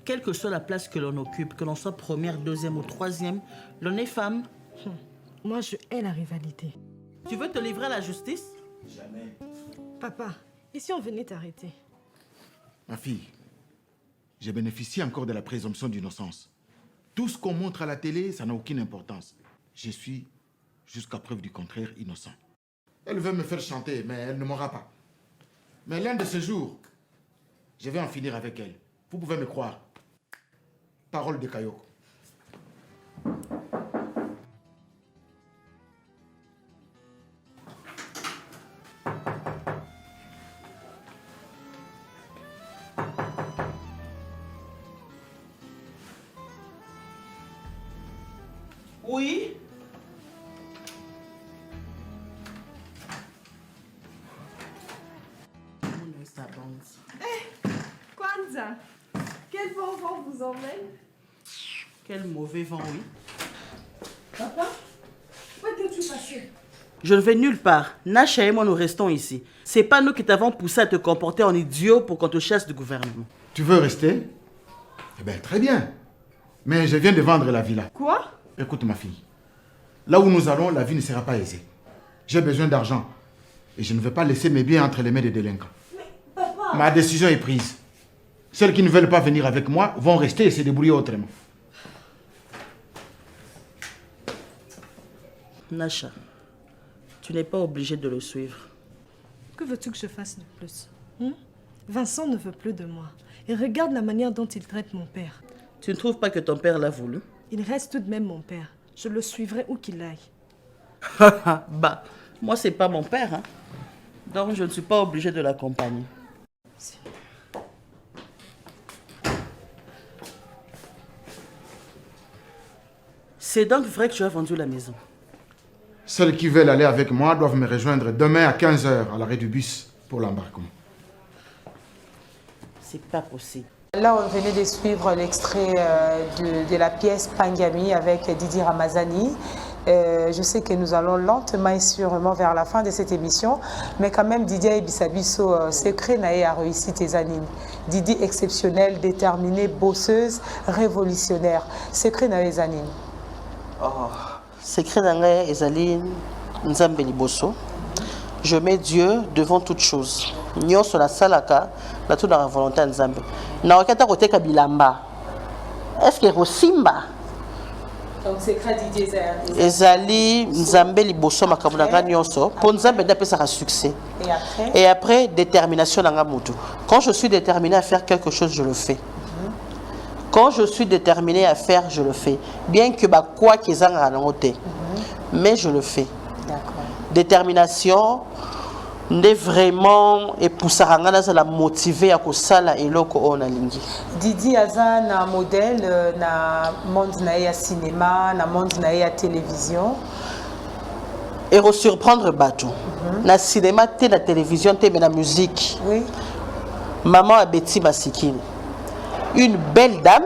Quelle que soit la place que l'on occupe, que l'on soit première, deuxième ou troisième, l'on est femme. Moi, je hais la rivalité. Tu veux te livrer à la justice? Jamais. Papa, et si on venait t'arrêter? Ma fille, j'ai bénéficié encore de la présomption d'innocence. Tout ce qu'on montre à la télé, ça n'a aucune importance. Je suis, jusqu'à preuve du contraire, innocent. Elle veut me faire chanter, mais elle ne m'aura pas. Mais l'un de ces jours, je vais en finir avec elle. Vous pouvez me croire. Parole de Kayoko. Oui. Kwanza, quel bon vent vous emmène? Quel mauvais vent, oui. Papa, où étais-tu passé? Je ne vais nulle part. Nacha et moi, nous restons ici. C'est pas nous qui t'avons poussé à te comporter en idiot pour qu'on te chasse du gouvernement. Tu veux rester? Eh bien, très bien. Mais je viens de vendre la villa. Quoi? Écoute, ma fille. Là où nous allons, la vie ne sera pas aisée. J'ai besoin d'argent. Et je ne vais pas laisser mes biens entre les mains des délinquants. Mais papa... Ma décision est prise. Celles qui ne veulent pas venir avec moi vont rester et se débrouiller autrement. Nacha, tu n'es pas obligé de le suivre. Que veux-tu que je fasse de plus? Vincent ne veut plus de moi. Et regarde la manière dont il traite mon père. Tu ne trouves pas que ton père l'a voulu? Il reste tout de même mon père. Je le suivrai où qu'il aille. Bah, moi c'est pas mon père, hein. Donc je ne suis pas obligée de l'accompagner. C'est donc vrai que tu as vendu la maison? Celles qui veulent aller avec moi doivent me rejoindre demain à 15h à l'arrêt du bus pour l'embarquement. C'est pas possible. Là, on venait de suivre l'extrait de la pièce Pangami avec Didi Ramazani. Je sais que nous allons lentement et sûrement vers la fin de cette émission, mais quand même, Didier Ibisabiso, secret naé a réussi tes animes. Didi exceptionnelle, déterminée, bosseuse, révolutionnaire. Secret naé animes. Oh, secret naé ezali nzambe liboso. Je mets Dieu devant toute chose. Nyonso la salaka, la tout dans la volonté nzambe. Na wakata kote kabilamba. Est-ce que Rosimba? Donc secret Didier ezali nzambe liboso makabuna nyonso pour nzambe d'apesa succès. Et après détermination nanga mutu. Quand je suis déterminé à faire quelque chose, je le fais. Quand je suis déterminé à faire, je le fais. Bien que bah quoi qu'ils en aient, mais je le fais. Détermination n'est vraiment et pour ça la motiver à kosala eloko on alingi. Didi aza na modèle na monde na ya cinéma, na monde na ya télévision. Et surprendre bateau. Na cinéma, té na télévision, té mais na musique. Oui. Maman a Betty Masikini. Une belle dame,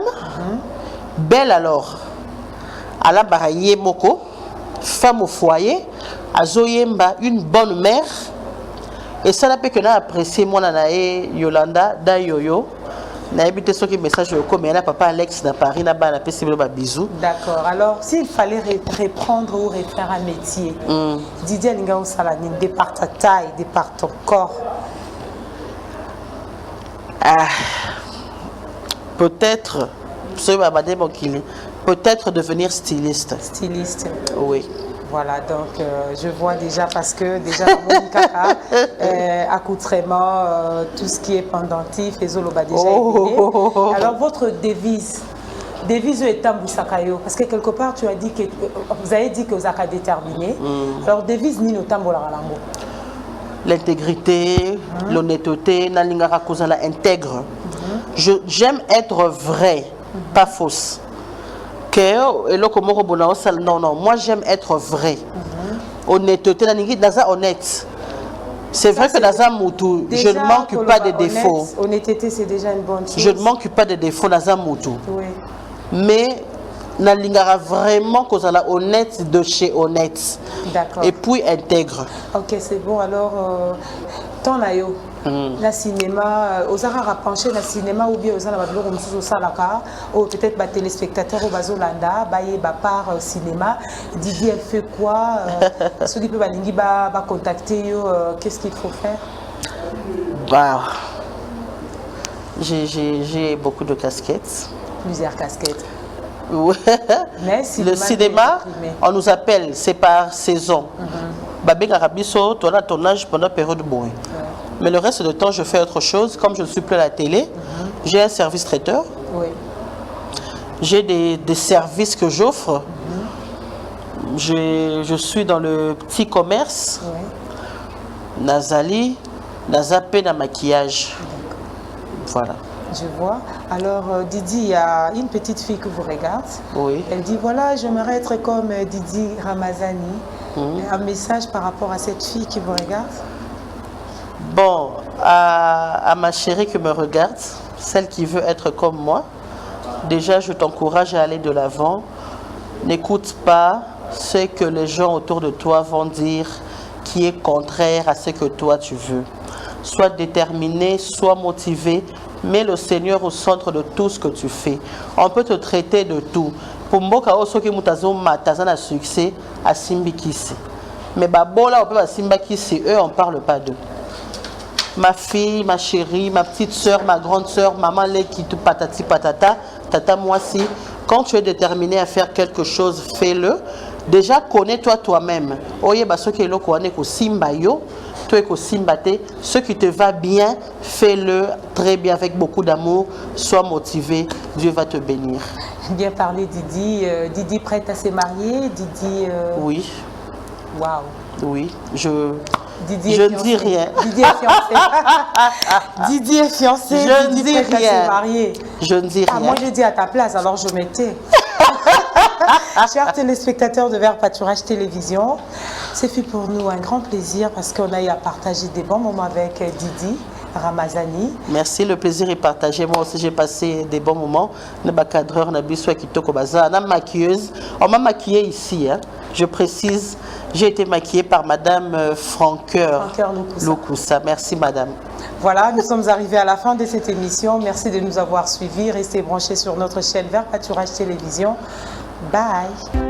belle alors. Ala Baraye Moko, femme au foyer, Azoyemba, une bonne mère. Et ça n'a pas que n'a apprécié mon anae Yolanda, da Yoyo. N'a habité ce qui message comme elle a papa Alex dans Paris, n'a pas possible de bisous. D'accord. Alors, s'il fallait reprendre ou refaire un métier, Didier Ningao Salanine, de par ta taille, de par ton corps. Peut-être, peut-être devenir styliste. Styliste. Oui. Voilà, donc je vois déjà, parce que déjà, Monika accoutrement, tout ce qui est pendentif, les oloba déjà épilé. Alors, votre devise est Tambou-Sakayo, parce que quelque part, tu as dit que vous avez dit que vous avez déterminé. Alors, devise ni no Tambola Ralambo. L'intégrité, l'honnêteté, Nalingara Kozala intègre. J'aime être vrai, pas fausse. Non, moi j'aime être vrai. Honnêteté, honnête. C'est vrai que dans un moutou, je ne manque pas de défauts. Honnêteté, c'est déjà une bonne chose. Je ne manque pas de défauts dans un moutou. Oui. Mais Nalingara vraiment qu'on soit honnête de chez honnête. D'accord. Et puis intègre. Ok, c'est bon. Alors, ton ayo, le cinéma, aux arts penché le cinéma ou bien aux arts au salaka, ou peut-être les téléspectateurs au bazolanda, baye part cinéma. Didi, elle fait quoi? Ceux qui peuvent contacter, qu'est-ce qu'il faut faire? Bah, j'ai beaucoup de casquettes. Plusieurs casquettes. Ouais. Le cinéma, on nous appelle, c'est par saison. Babé Garabiso, tu as ton âge pendant la période de bruit. Mais le reste du temps, je fais autre chose. Comme je ne suis plus à la télé, j'ai un service traiteur. Oui. J'ai des services que j'offre. Je suis dans le petit commerce. Oui. Nazali, Nazapé, na maquillage. Voilà. Je vois. Alors, Didi, il y a une petite fille que vous regardez. Oui. Elle dit, voilà, j'aimerais être comme Didi Ramazani. Un message par rapport à cette fille qui vous regarde? Bon, à ma chérie qui me regarde, celle qui veut être comme moi, déjà, je t'encourage à aller de l'avant. N'écoute pas ce que les gens autour de toi vont dire qui est contraire à ce que toi tu veux. Sois déterminé, sois motivé. Mets le Seigneur au centre de tout ce que tu fais. On peut te traiter de tout. Pour Mboka Osoki Mutazo Matazana succès à Simbikisi. Mais Babola, on peut à Simbikisi, eux, on ne parle pas d'eux. Ma fille, ma chérie, ma petite soeur, ma grande soeur, maman Lekitu patati patata, tata moi si. Quand tu es déterminé à faire quelque chose, fais-le. Déjà, connais-toi toi-même. Oye basoki eloko ane ko simba yo. Ce qui te va bien, fais-le très bien avec beaucoup d'amour. Sois motivé, Dieu va te bénir. Bien parlé, Didi. Didi prête à se marier? Didi. Oui. Waouh. Oui. Je ne dis rien. Didi est fiancé. Didi est fiancé. Je ne Didi dis prête rien. à se marier. Je ne dis rien. Moi, je dis à ta place, alors je m'étais. Chers téléspectateurs de Vert Pâturage Télévision, c'est fait pour nous un grand plaisir parce qu'on a eu à partager des bons moments avec Didi Ramazani. Merci, le plaisir est partagé. Moi aussi, j'ai passé des bons moments. On m'a maquillée ici. Hein. Je précise, j'ai été maquillée par Madame Franqueur Loukoussa. Merci, Madame. Voilà, nous sommes arrivés à la fin de cette émission. Merci de nous avoir suivis. Restez branchés sur notre chaîne Vert Pâturage Télévision. Bye.